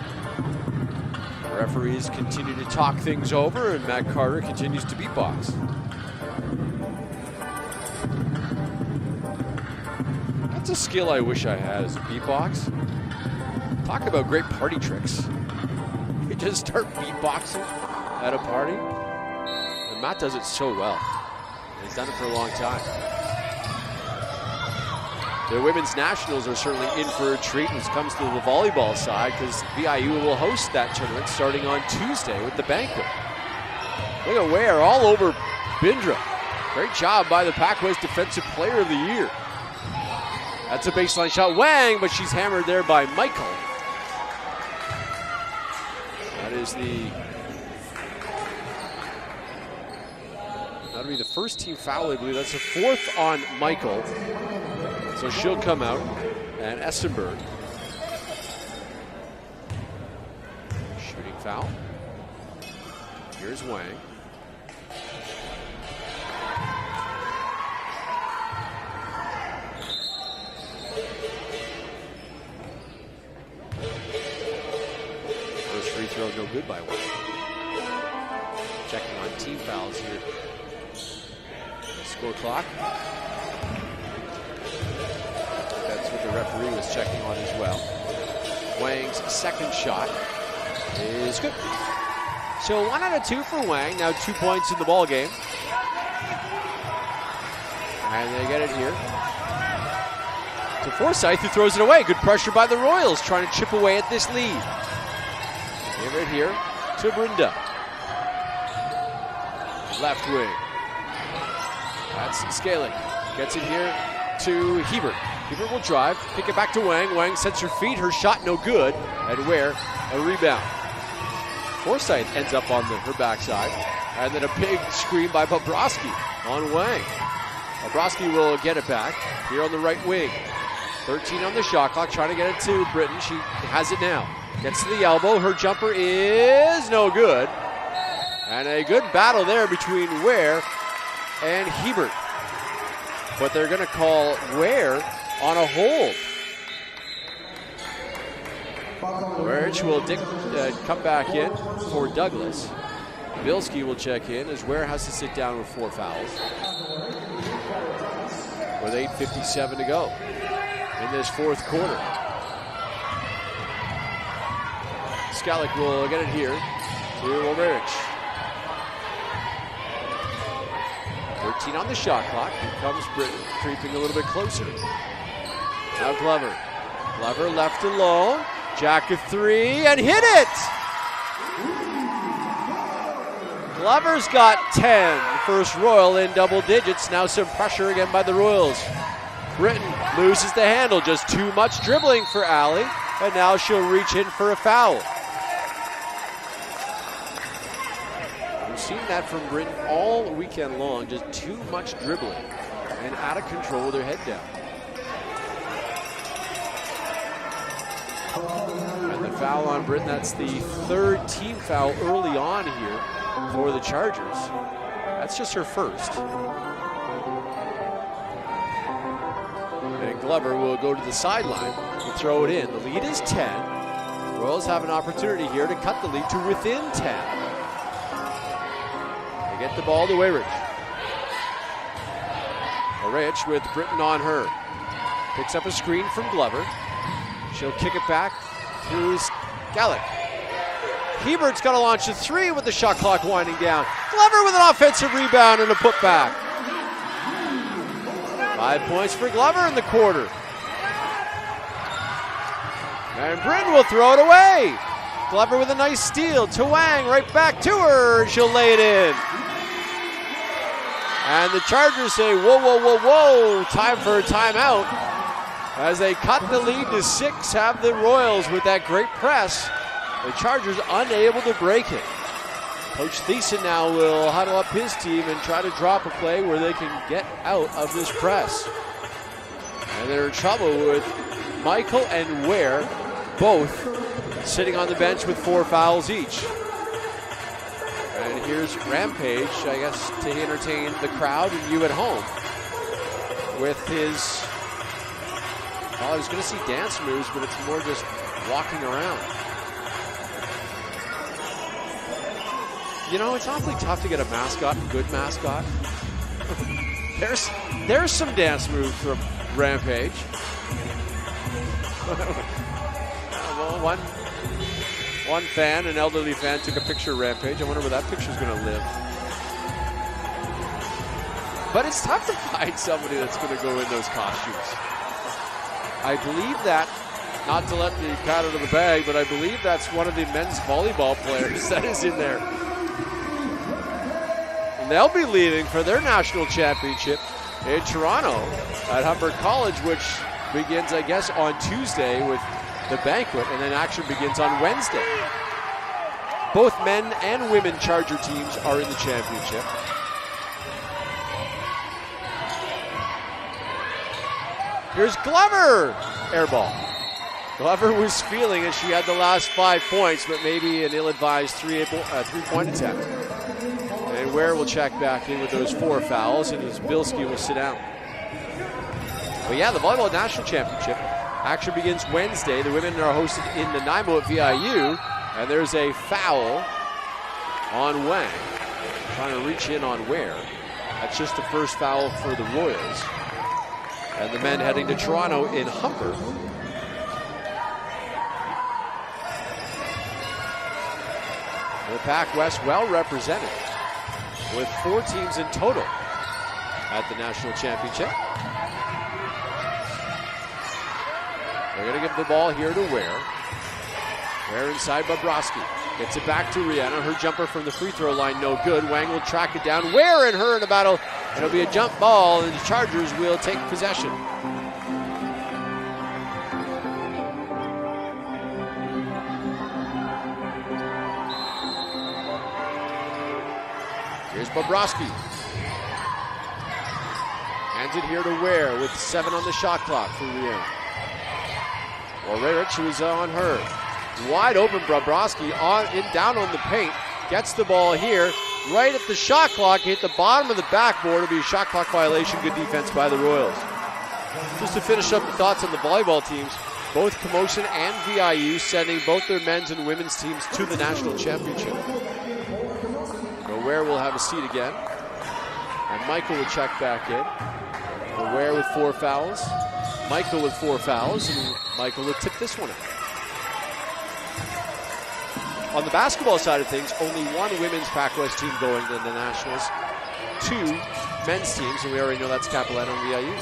The referees continue to talk things over, and Matt Carter continues to beatbox. That's a skill I wish I had, as a beatbox. Talk about great party tricks. You just start beatboxing at a party. And Matt does it so well. He's done it for a long time. The women's nationals are certainly in for a treat when it comes to the volleyball side, because VIU will host that tournament starting on Tuesday with the banquet. Look at Ware all over Bindra. Great job by the PACWEST Defensive Player of the Year. That's a baseline shot. Wang, but she's hammered there by Michael. That is that'll be the first team foul, I believe. That's the 4th on Michael. So she'll come out. And Essenberg. Shooting foul. Here's Wang. First free throw, no good by Wang. Checking on team fouls here. Score clock. That's what the referee was checking on as well. Wang's second shot is good. So 1 out of 2 for Wang. Now 2 points in the ball game. And they get it here to Forsyth, who throws it away. Good pressure by the Royals, trying to chip away at this lead. Give it here to Brenda. Left wing. That's Scaling. Gets it here to Hebert. Hebert will drive, kick it back to Wang. Wang sets her feet, her shot no good. And Ware, a rebound. Forsyth ends up on her backside. And then a big screen by Bobrovsky on Wang. Bobrovsky will get it back here on the right wing. 13 on the shot clock, trying to get it to Britton. She has it now. Gets to the elbow. Her jumper is no good. And a good battle there between Ware and Hebert. But they're going to call Ware on a hold. Werich will come back in for Douglas. Bilski will check in as Ware has to sit down with 4 fouls. With 8:57 to go in this 4th quarter. Skalik will get it here to Werich. 13 on the shot clock. Here comes Britton, creeping a little bit closer. Now Glover. Glover left alone. Jack of 3 and hit it! Glover's got 10. First Royal in double digits. Now some pressure again by the Royals. Britton loses the handle. Just too much dribbling for Allie. And now she'll reach in for a foul. We've seen that from Britton all weekend long. Just too much dribbling and out of control with her head down. And the foul on Britton, that's the 3rd team foul early on here for the Chargers. That's just her first. And Glover will go to the sideline and throw it in. The lead is 10. Royals have an opportunity here to cut the lead to within 10. They get the ball to Weyrich. Weyrich with Britton on her. Picks up a screen from Glover. She'll kick it back through Gallick. Hebert's got to launch a 3 with the shot clock winding down. Glover with an offensive rebound and a putback. 5 points for Glover in the quarter. And Britton will throw it away. Glover with a nice steal to Wang, right back to her, and she'll lay it in. And the Chargers say, whoa, whoa, whoa, whoa, time for a timeout. As they cut the lead to 6, have the Royals with that great press. The Chargers unable to break it. Coach Thiessen now will huddle up his team and try to drop a play where they can get out of this press. And they're in trouble with Michael and Ware, both sitting on the bench with 4 fouls each. And here's Rampage, I guess, to entertain the crowd and you at home with his... Well, I was going to see dance moves, but it's more just walking around. You know, it's awfully tough to get a mascot, a good mascot. There's some dance moves from Rampage. Well, one fan, an elderly fan, took a picture of Rampage. I wonder where that picture's going to live. But it's tough to find somebody that's going to go in those costumes. I believe that, not to let the cat out of the bag, but I believe that's one of the men's volleyball players that is in there. And they'll be leaving for their national championship in Toronto at Humber College, which begins, I guess, on Tuesday with the banquet, and then action begins on Wednesday. Both men and women Charger teams are in the championship. Here's Glover, air ball. Glover was feeling it. She had the last 5 points, but maybe an ill-advised three-point attempt. And Ware will check back in with those 4 fouls, and Bilski will sit down. But yeah, the Volleyball National Championship action begins Wednesday. The women are hosted in Nanaimo at VIU, and there's a foul on Wang. Trying to reach in on Ware. That's just the first foul for the Royals. And the men heading to Toronto in Humber. The PACWEST well represented with 4 teams in total at the National Championship. They're going to give the ball here to Ware. Ware inside Bobrovsky. Gets it back to Rihanna. Her jumper from the free throw line, no good. Wang will track it down. Ware and her in a battle. It'll be a jump ball, and the Chargers will take possession. Here's Bobrovsky. Hands it here to Ware with 7 on the shot clock for Rihanna. Rich was on her. Wide open Bobrovsky down on the paint. Gets the ball here. Right at the shot clock. Hit the bottom of the backboard. It'll be a shot clock violation. Good defense by the Royals. Just to finish up the thoughts on the volleyball teams, both Camosun and VIU sending both their men's and women's teams to the national championship. Ware will have a seat again. And Michael will check back in. Ware with 4 fouls. Michael with 4 fouls. And Michael will tip this one out. On the basketball side of things, only 1 women's PACWEST team going to the Nationals. 2 men's teams, and we already know that's Capilano and VIU.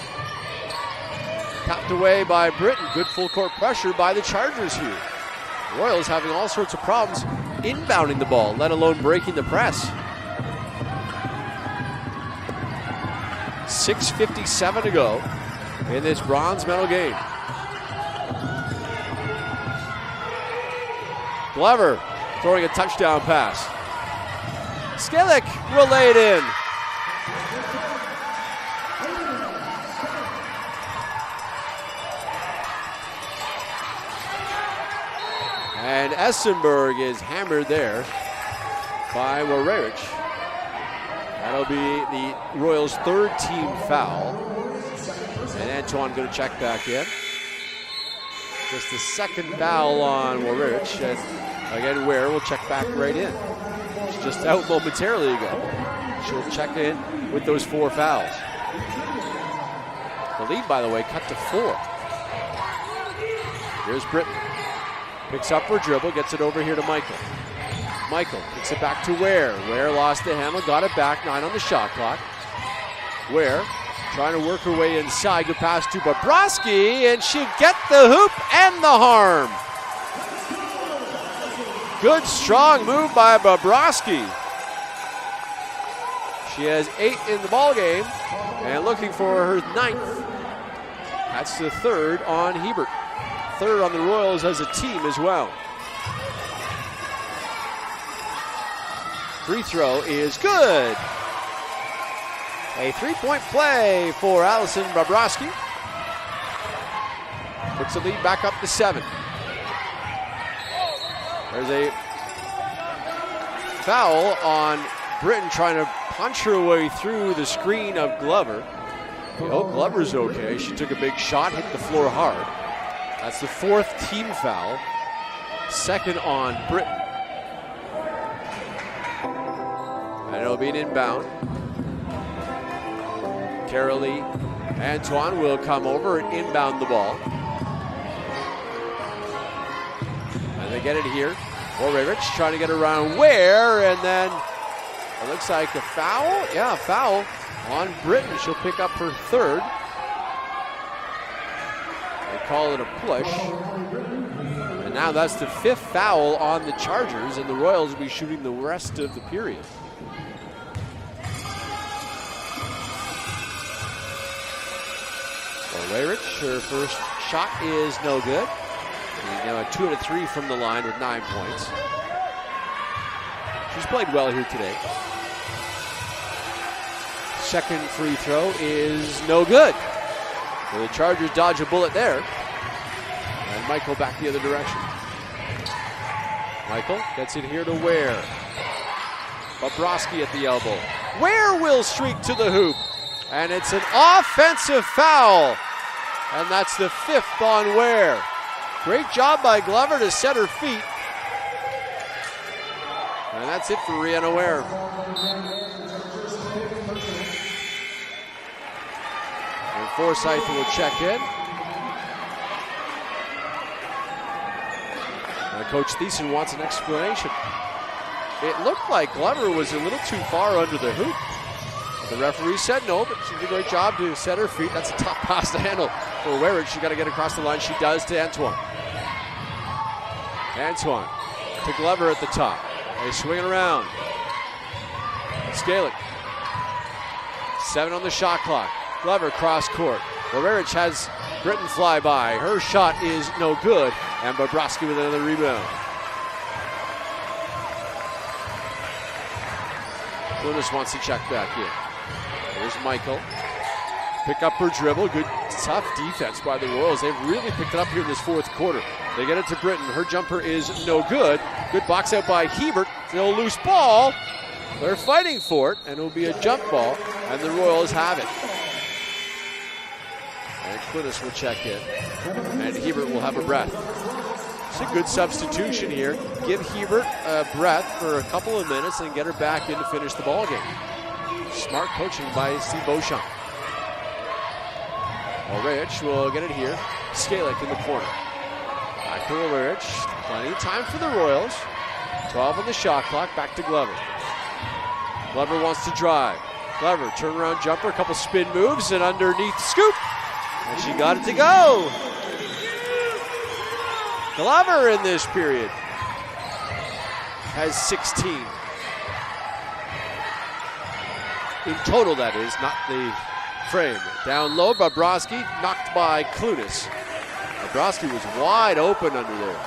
Tapped away by Britton. Good full court pressure by the Chargers here. Royals having all sorts of problems inbounding the ball, let alone breaking the press. 6:57 to go in this bronze medal game. Glover throwing a touchdown pass. Skillick will lay it in. And Essenberg is hammered there by Warerich. That'll be the Royals' 3rd team foul. And Antoine going to check back in. Just the 2nd foul on Warerich. And again, Ware will check back right in. She's just out momentarily ago. She'll check in with those 4 fouls. The lead, by the way, cut to 4. Here's Britton. Picks up her dribble, gets it over here to Michael. Michael kicks it back to Ware. Ware lost the handle, got it back, 9 on the shot clock. Ware trying to work her way inside, good pass to Bobrovsky, and she'll get the hoop and the harm. Good strong move by Bobrovsky. She has 8 in the ball game and looking for her 9th. That's the 3rd on Hebert. 3rd on the Royals as a team as well. Free throw is good. A 3-point play for Allison Bobrovsky. Puts the lead back up to 7. There's a foul on Britton trying to punch her way through the screen of Glover. Oh, Glover's okay. She took a big shot, hit the floor hard. That's the 4th team foul. 2nd on Britton. And it'll be an inbound. Carolee Antoine will come over and inbound the ball. And they get it here. Warerich trying to get around Ware, and then it looks like a foul. Yeah, a foul on Britton. She'll pick up her third. They call it a push. And now that's the 5th foul on the Chargers, and the Royals will be shooting the rest of the period. Weyrich, her first shot is no good. She's now at 2 out of 3 from the line with 9 points. She's played well here today. Second free throw is no good. So the Chargers dodge a bullet there. And Michael back the other direction. Michael gets it here to Ware. Bobrovsky at the elbow. Ware will streak to the hoop. And it's an offensive foul. And that's the 5th on Ware. Great job by Glover to set her feet. And that's it for Rihanna Ware. And Forsythe will check in. And Coach Thiessen wants an explanation. It looked like Glover was a little too far under the hoop. The referee said no, but she did a great job to set her feet. That's a tough pass to handle for Weyrich. She got to get across the line. She does to Antoine. Antoine to Glover at the top. They swing it around. Scalich. 7 on the shot clock. Glover cross court. Weyrich has Britton fly by. Her shot is no good. And Bobrovsky with another rebound. Clunas wants to check back in. Here's Michael. Pick up her dribble. Good, tough defense by the Royals. They've really picked it up here in this 4th quarter. They get it to Britton. Her jumper is no good. Good box out by Hebert. Still loose ball. They're fighting for it, and it'll be a jump ball, and the Royals have it. And Clunas will check in, and Hebert will have a breath. It's a good substitution here. Give Hebert a breath for a couple of minutes and get her back in to finish the ball game. Smart coaching by Steve Beauchamp. Weyrich will get it here. Scalich in the corner. Back to Weyrich. Plenty of time for the Royals. 12 on the shot clock. Back to Glover. Glover wants to drive. Glover, turnaround jumper, a couple spin moves, and underneath scoop. And she got it to go. Glover in this period has 16. In total, that is, not the frame. Down low, Bobrovsky knocked by Clunas. Bobrovsky was wide open under there.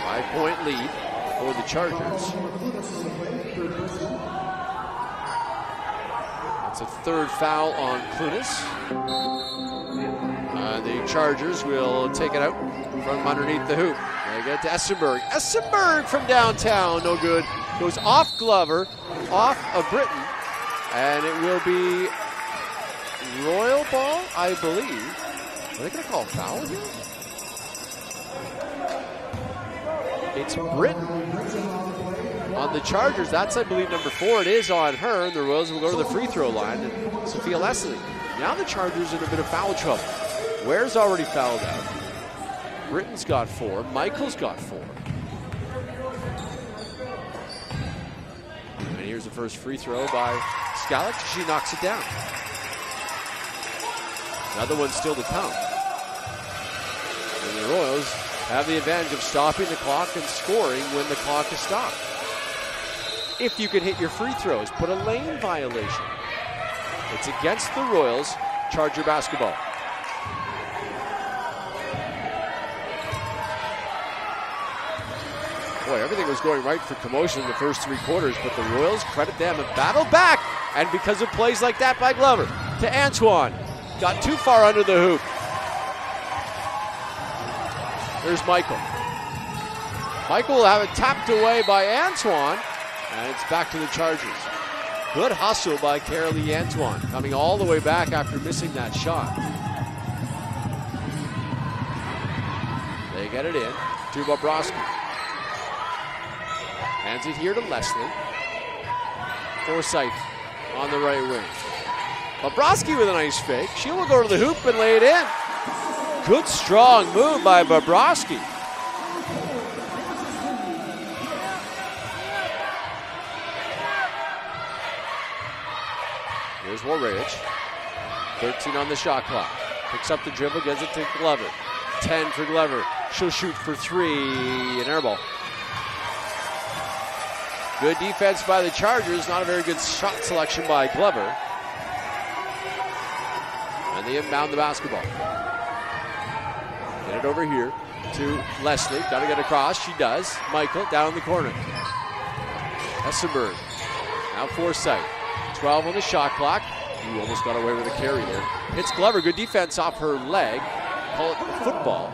Five-point lead for the Chargers. That's a 3rd foul on Clunas. The Chargers will take it out from underneath the hoop. They get to Essenberg. Essenberg from downtown, no good. Goes off Glover, off of Britton, and it will be Royal ball, I believe. Are they going to call a foul here? It's Britton on the Chargers. That's, I believe, number 4. It is on her, and the Royals will go to the free throw line. And Sophia Leslie. Now the Chargers are in a bit of foul trouble. Ware's already fouled out. Britton's got 4. Michael's got 4. And here's the first free throw by Scalich. She knocks it down. Another one still to come. And the Royals have the advantage of stopping the clock and scoring when the clock is stopped. If you can hit your free throws, put a lane violation. It's against the Royals. Charger basketball. Boy, everything was going right for Camosun in the first 3 quarters, but the Royals, credit them, and battled back. And because of plays like that by Glover, to Antoine. Got too far under the hoop. There's Michael. Michael will have it tapped away by Antoine, and it's back to the Chargers. Good hustle by Carolee Antoine, coming all the way back after missing that shot. They get it in to Bobrovsky. Hands it here to Leslie. Forsythe on the right wing. Bobrovsky with a nice fake. She will go to the hoop and lay it in. Good strong move by Bobrovsky. There's Warevich. 13 on the shot clock. Picks up the dribble, gives it to Glover. 10 for Glover. She'll shoot for 3, an air ball. Good defense by the Chargers, not a very good shot selection by Glover. And they inbound the basketball. Get it over here to Leslie. Got to get across. She does. Michael down in the corner. Essenberg. Now Forsythe. 12 on the shot clock. Ooh, almost got away with a carry there. Hits Glover. Good defense off her leg. Call it a football.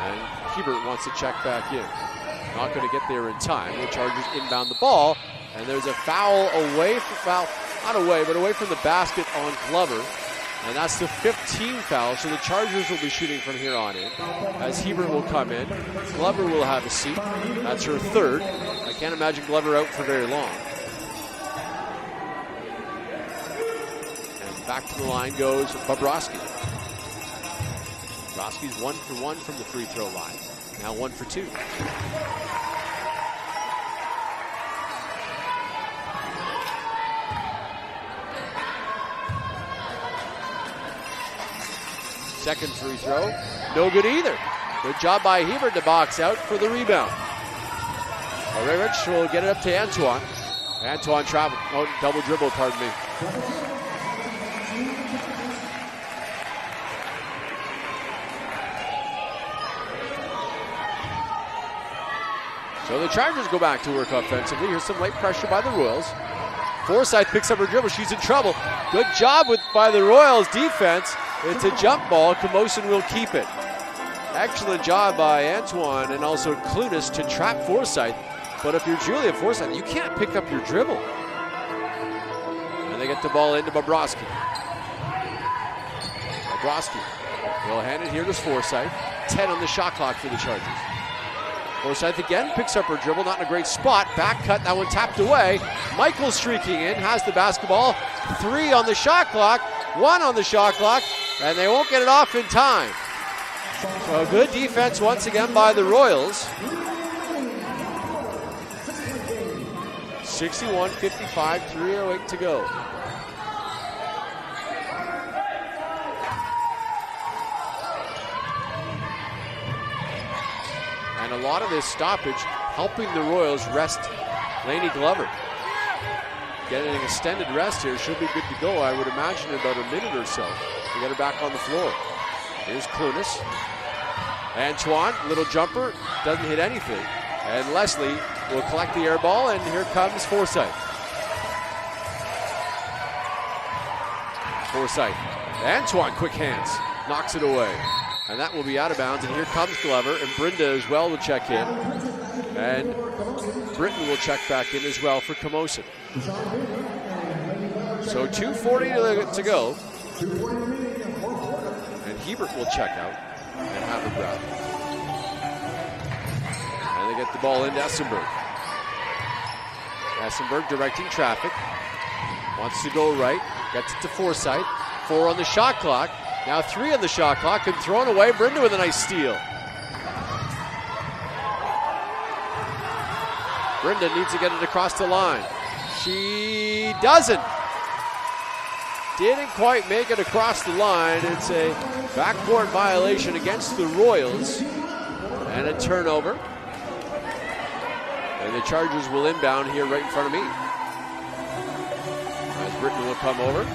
And Hebert wants to check back in. Not going to get there in time. The Chargers inbound the ball. And there's a foul away from the basket on Glover. And that's the 15th foul, so the Chargers will be shooting from here on in. As Hebert will come in, Glover will have a seat. That's her third. I can't imagine Glover out for very long. And back to the line goes Bobrovsky. Bobrovsky's 1 for 1 from the free throw line. Now 1 for 2. Second free throw, no good either. Good job by Hebert to box out for the rebound. Warevich will get it up to Antoine. Antoine travel, double dribble, pardon me. So the Chargers go back to work offensively. Here's some late pressure by the Royals. Forsythe picks up her dribble, she's in trouble. Good job by the Royals defense. It's a jump ball. Camosun will keep it. Excellent job by Antoine and also Clunas to trap Forsythe. But if you're Julia Forsythe, you can't pick up your dribble. And they get the ball into Bobrovsky. Bobrovsky will hand it here to Forsythe. 10 on the shot clock for the Chargers. Forsythe again picks up her dribble, not in a great spot. Back cut, that one tapped away. Michael streaking in, has the basketball. 3 on the shot clock, 1 on the shot clock, and they won't get it off in time. So good defense once again by the Royals. 61-55, 3:08 to go. And a lot of this stoppage helping the Royals rest Lainey Glover. Getting an extended rest here. She'll be good to go, I would imagine, in about a minute or so. To get her back on the floor. Here's Clunas. Antoine, little jumper, doesn't hit anything. And Leslie will collect the air ball, and here comes Forsythe. Forsythe. Antoine, quick hands, knocks it away. And that will be out of bounds, and here comes Glover, and Brynda as well will check in. And Britton will check back in as well for Camosun. So 2:40 to go. And Hebert will check out and have a breath. And they get the ball into Essenberg. Essenberg directing traffic. Wants to go right. Gets it to Forsythe. 4 on the shot clock. Now 3 on the shot clock and thrown away. Brynda with a nice steal. Brynda needs to get it across the line. She doesn't. Didn't quite make it across the line. It's a backcourt violation against the Royals. And a turnover. And the Chargers will inbound here right in front of me. As Britton will come over.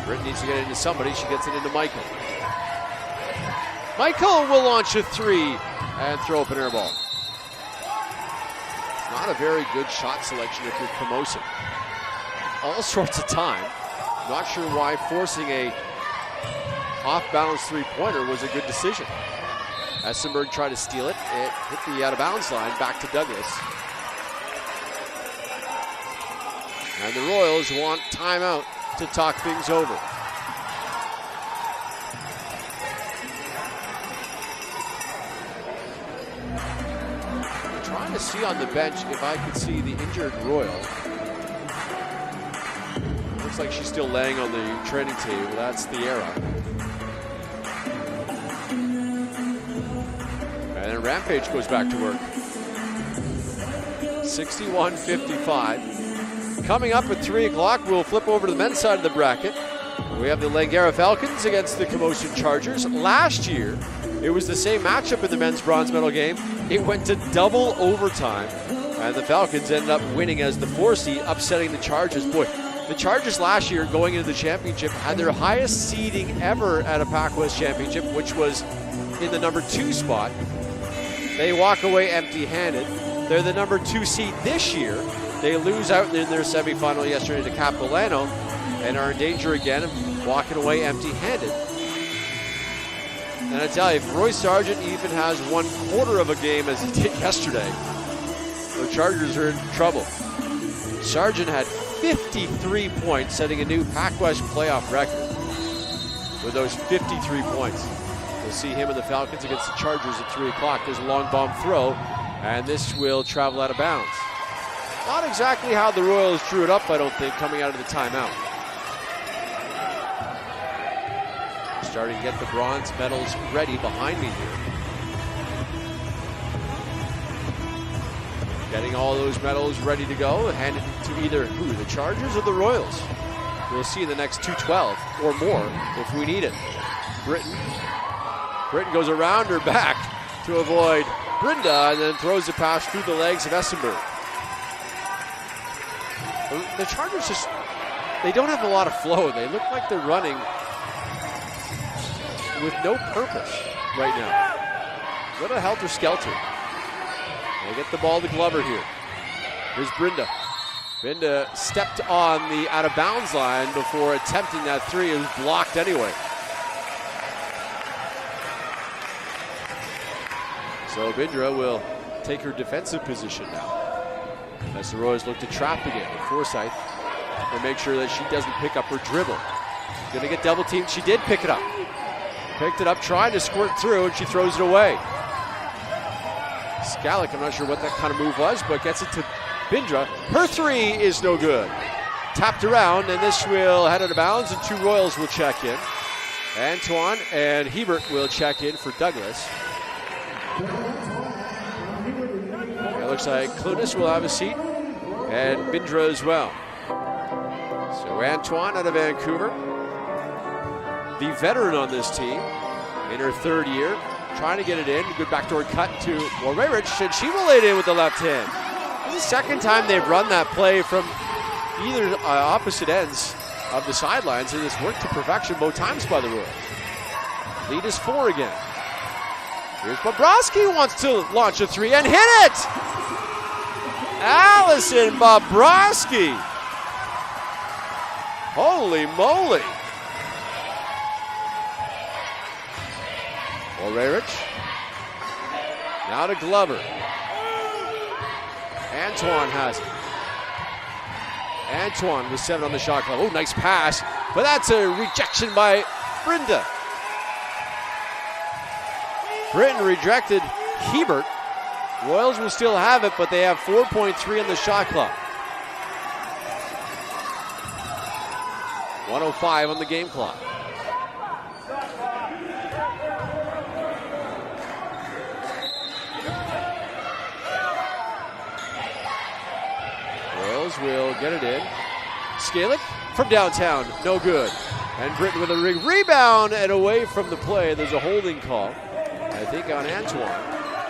Britton needs to get it into somebody. She gets it into Michael. Michael will launch a 3 and throw up an air ball. Not a very good shot selection if you're Camosun. All sorts of time. Not sure why forcing a off-balance three-pointer was a good decision. Essenberg tried to steal it. It hit the out-of-bounds line back to Douglas. And the Royals want timeout to talk things over. Trying to see on the bench if I could see the injured Royal. Looks like she's still laying on the training table. That's the era. And Rampage goes back to work. 61-55. Coming up at 3 o'clock, we'll flip over to the men's side of the bracket. We have the Langara Falcons against the Camosun Chargers. Last year, it was the same matchup in the men's bronze medal game. It went to double overtime, and the Falcons ended up winning as the 4 seed, upsetting the Chargers. Boy, the Chargers last year going into the championship had their highest seeding ever at a PACWEST championship, which was in the number 2 spot. They walk away empty-handed. They're the number 2 seed this year. They lose out in their semifinal yesterday to Capilano and are in danger again of walking away empty-handed. And I tell you, if Roy Sargent even has 1/4 of a game as he did yesterday, the Chargers are in trouble. Sargent had 53 points, setting a new PACWEST playoff record with those 53 points. We'll see him and the Falcons against the Chargers at 3 o'clock. There's a long bomb throw, and this will travel out of bounds. Not exactly how the Royals drew it up, I don't think, coming out of the timeout. Starting to get the bronze medals ready behind me here. Getting all those medals ready to go and handed to either the Chargers or the Royals. We'll see in the next 2:12 or more if we need it. Britton goes around her back to avoid Brynda and then throws the pass through the legs of Essenberg. The Chargers they don't have a lot of flow. They look like they're running with no purpose right now. What a helter-skelter. They get the ball to Glover here. Here's Brynda. Brynda stepped on the out-of-bounds line before attempting that 3. It was blocked anyway. So Bindra will take her defensive position now. As the Royals look to trap again. Forsyth will make sure that she doesn't pick up her dribble. Gonna get double teamed. She did pick it up. Picked it up, tried to squirt through, and she throws it away. Skalic, I'm not sure what that kind of move was, but gets it to Bindra. Her 3 is no good. Tapped around, and this will head out of bounds, and 2 Royals will check in. Antoine and Hebert will check in for Douglas. It looks like Clunas will have a seat, and Bindra as well. So Antoine out of Vancouver, the veteran on this team, in her 3rd year, trying to get it in. Good backdoor cut to Warerich, and she will lay it in with the left hand. This is the 2nd time they've run that play from either opposite ends of the sidelines, and it's worked to perfection both times by the Royals. Lead is 4 again. Here's Bobrovsky, wants to launch a 3 and hit it! Allison Bobrovsky! Holy moly! Warerich. Now to Glover. Antoine has it. Antoine with 7 on the shot clock. Oh, nice pass, but that's a rejection by Brynda. Britton rejected Hebert. Royals will still have it, but they have 4.3 on the shot clock. 1:05 on the game clock. Royals will get it in. Skalic from downtown, no good. And Britton with a rebound and away from the play. There's a holding call, I think, on Antoine.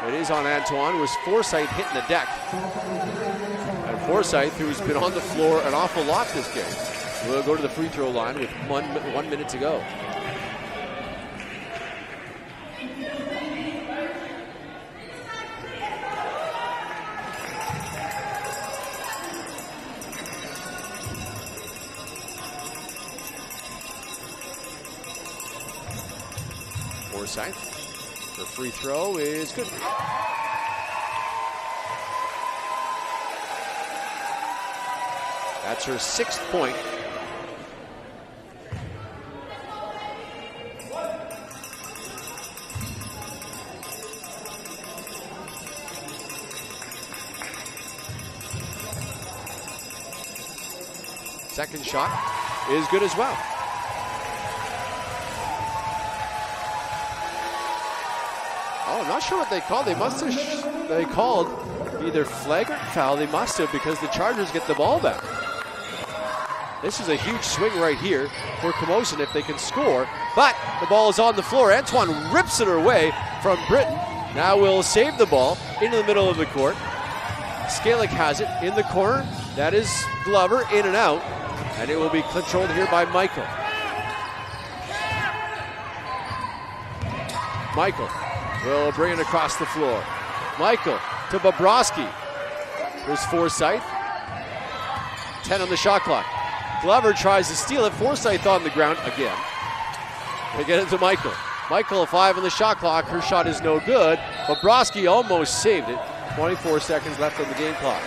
It is on Antoine. It was Forsyth hitting the deck. And Forsyth, who's been on the floor an awful lot this game, will go to the free throw line with 1 minute to go. Forsyth, her free throw is good. That's her 6th point. Second shot is good as well. I'm not sure what they called. They must have, they called either flagrant foul. They must have, because the Chargers get the ball back. This is a huge swing right here for Camosun if they can score. But the ball is on the floor. Antoine rips it away from Britton. Now will save the ball into the middle of the court. Skalick has it in the corner. That is Glover, in and out. And it will be controlled here by Michael. Michael will bring it across the floor. Michael to Bobrovsky. There's Forsyth. 10 on the shot clock. Glover tries to steal it. Forsyth on the ground again. They get it to Michael. Michael, 5 on the shot clock. Her shot is no good. Bobrovsky almost saved it. 24 seconds left on the game clock.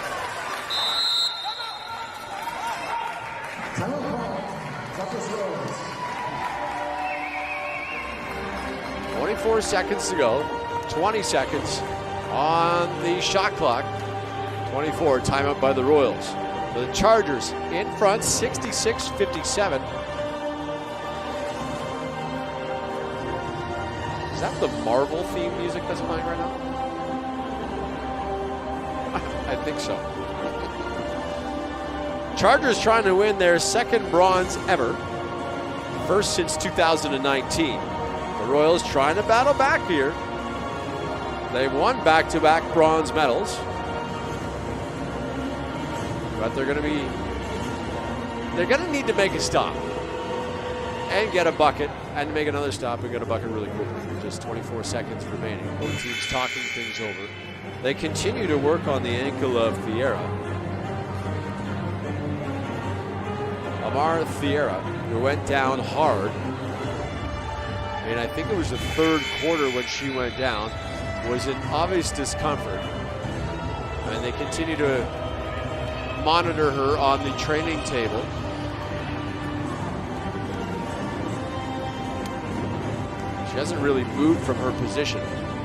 Time out. 24 seconds to go. 20 seconds on the shot clock. 24, timeout by the Royals. The Chargers in front, 66-57. Is that the Marvel theme music that's playing right now? I think so. Chargers trying to win their second bronze ever. First since 2019. The Royals trying to battle back here. They won back-to-back bronze medals. But they're going to need to make a stop and get a bucket, and make another stop and get a bucket really quickly. Just 24 seconds remaining. Both teams talking things over. They continue to work on the ankle of Thierra. Amara Thierra, who went down hard. And I think it was the third quarter when she went down, was in obvious discomfort. And they continue to monitor her on the training table. She hasn't really moved from her position,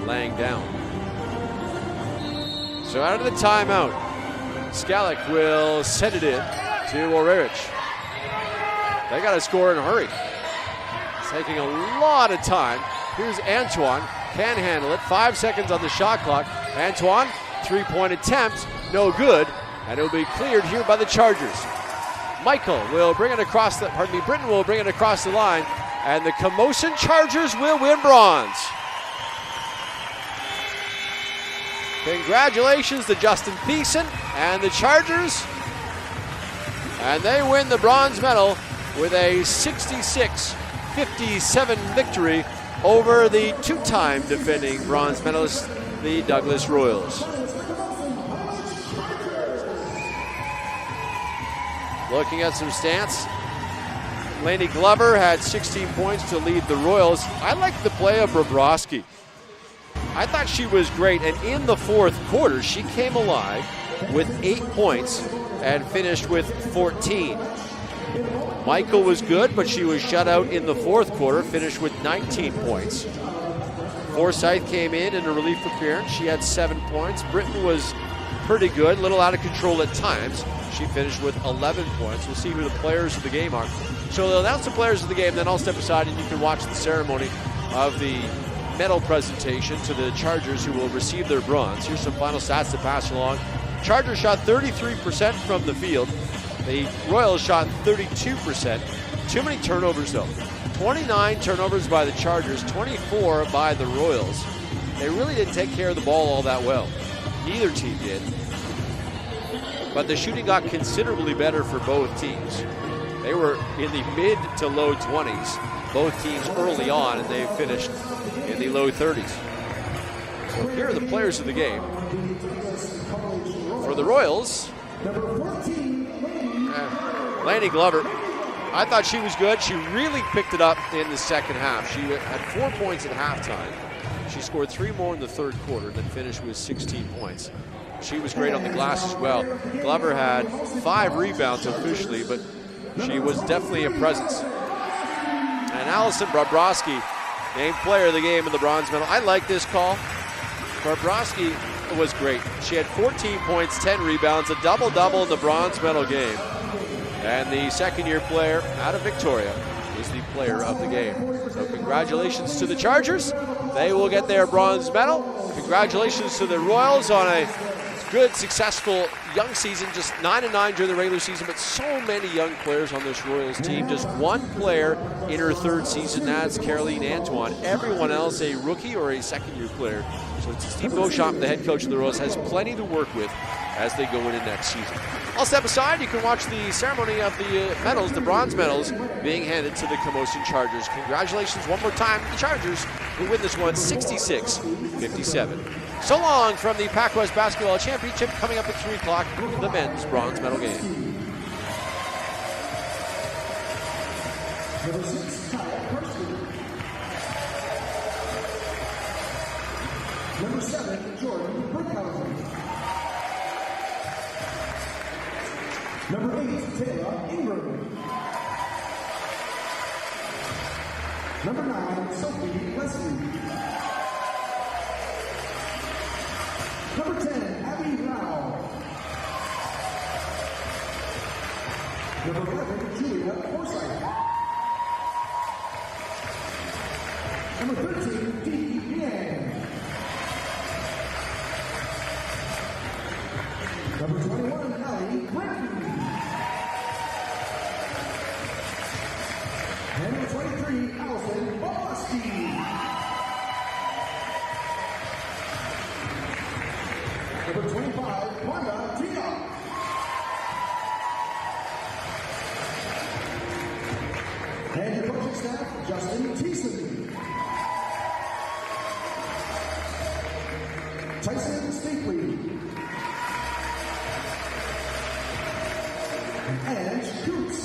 laying down. So out of the timeout, Skalick will send it in to Orerich. They got to score in a hurry. It's taking a lot of time. Here's Antoine, can handle it. 5 seconds on the shot clock. Antoine, three-point attempt, no good. And it will be cleared here by the Chargers. Michael will bring it across the, Britton will bring it across the line. And the Camosun Chargers will win bronze. Congratulations to Justin Thiessen and the Chargers. And they win the bronze medal with a 66-57 victory over the two-time defending bronze medalists, the Douglas Royals. Looking at some stats, Lainey Glover had 16 points to lead the Royals. I like the play of Bobrovsky. I thought she was great, and in the fourth quarter, she came alive with 8 points and finished with 14. Michael was good, but she was shut out in the fourth quarter, finished with 19 points. Forsyth came in a relief appearance. She had 7 points. Britton was pretty good, a little out of control at times. She finished with 11 points. We'll see who the players of the game are. So they'll announce the players of the game, then I'll step aside and you can watch the ceremony of the medal presentation to the Chargers, who will receive their bronze. Here's some final stats to pass along. Chargers shot 33% from the field. The Royals shot 32%. Too many turnovers though. 29 turnovers by the Chargers, 24 by the Royals. They really didn't take care of the ball all that well. Neither team did. But the shooting got considerably better for both teams. They were in the mid to low 20s, both teams early on, and they finished in the low 30s. So here are the players of the game. For the Royals, Lainey Glover. I thought she was good. She really picked it up in the second half. She had 4 points at halftime. She scored 3 more in the third quarter, then finished with 16 points. She was great on the glass as well. Glover had 5 rebounds officially, but she was definitely a presence. And Allison Bobrovsky, named player of the game in the bronze medal. I like this call. Bobrovsky was great. She had 14 points, 10 rebounds, a double-double in the bronze medal game. And the second-year player out of Victoria is the player of the game. So congratulations to the Chargers. They will get their bronze medal. Congratulations to the Royals on a good, successful young season. Just 9-9 during the regular season, but so many young players on this Royals team. Just one player in her third season, that's Caroline Antoine. Everyone else a rookie or a second-year player. So Steve Beauchamp, the head coach of the Royals, has plenty to work with as they go into next season. I'll step aside. You can watch the ceremony of the medals, the bronze medals, being handed to the Camosun Chargers. Congratulations one more time to the Chargers, who win this one 66-57. So long from the PACWEST Basketball Championship. Coming up at 3 o'clock, the men's bronze medal game. Number 6, Kyle Kirsten. Number 7, Jordan Brickhausen. Number 8, Taylor Ingram. Number 9, Sophie Leslie. Number 10, Abby Rao. Number 11, Julia Forsythe. Number 13, Dee Yang. Number 21, Allie Britton. And number 23, Allison Bobowski. Number 25, Wanda Tia. And your coaching staff, Justin Thiessen. Tyson Stapley. And Coots.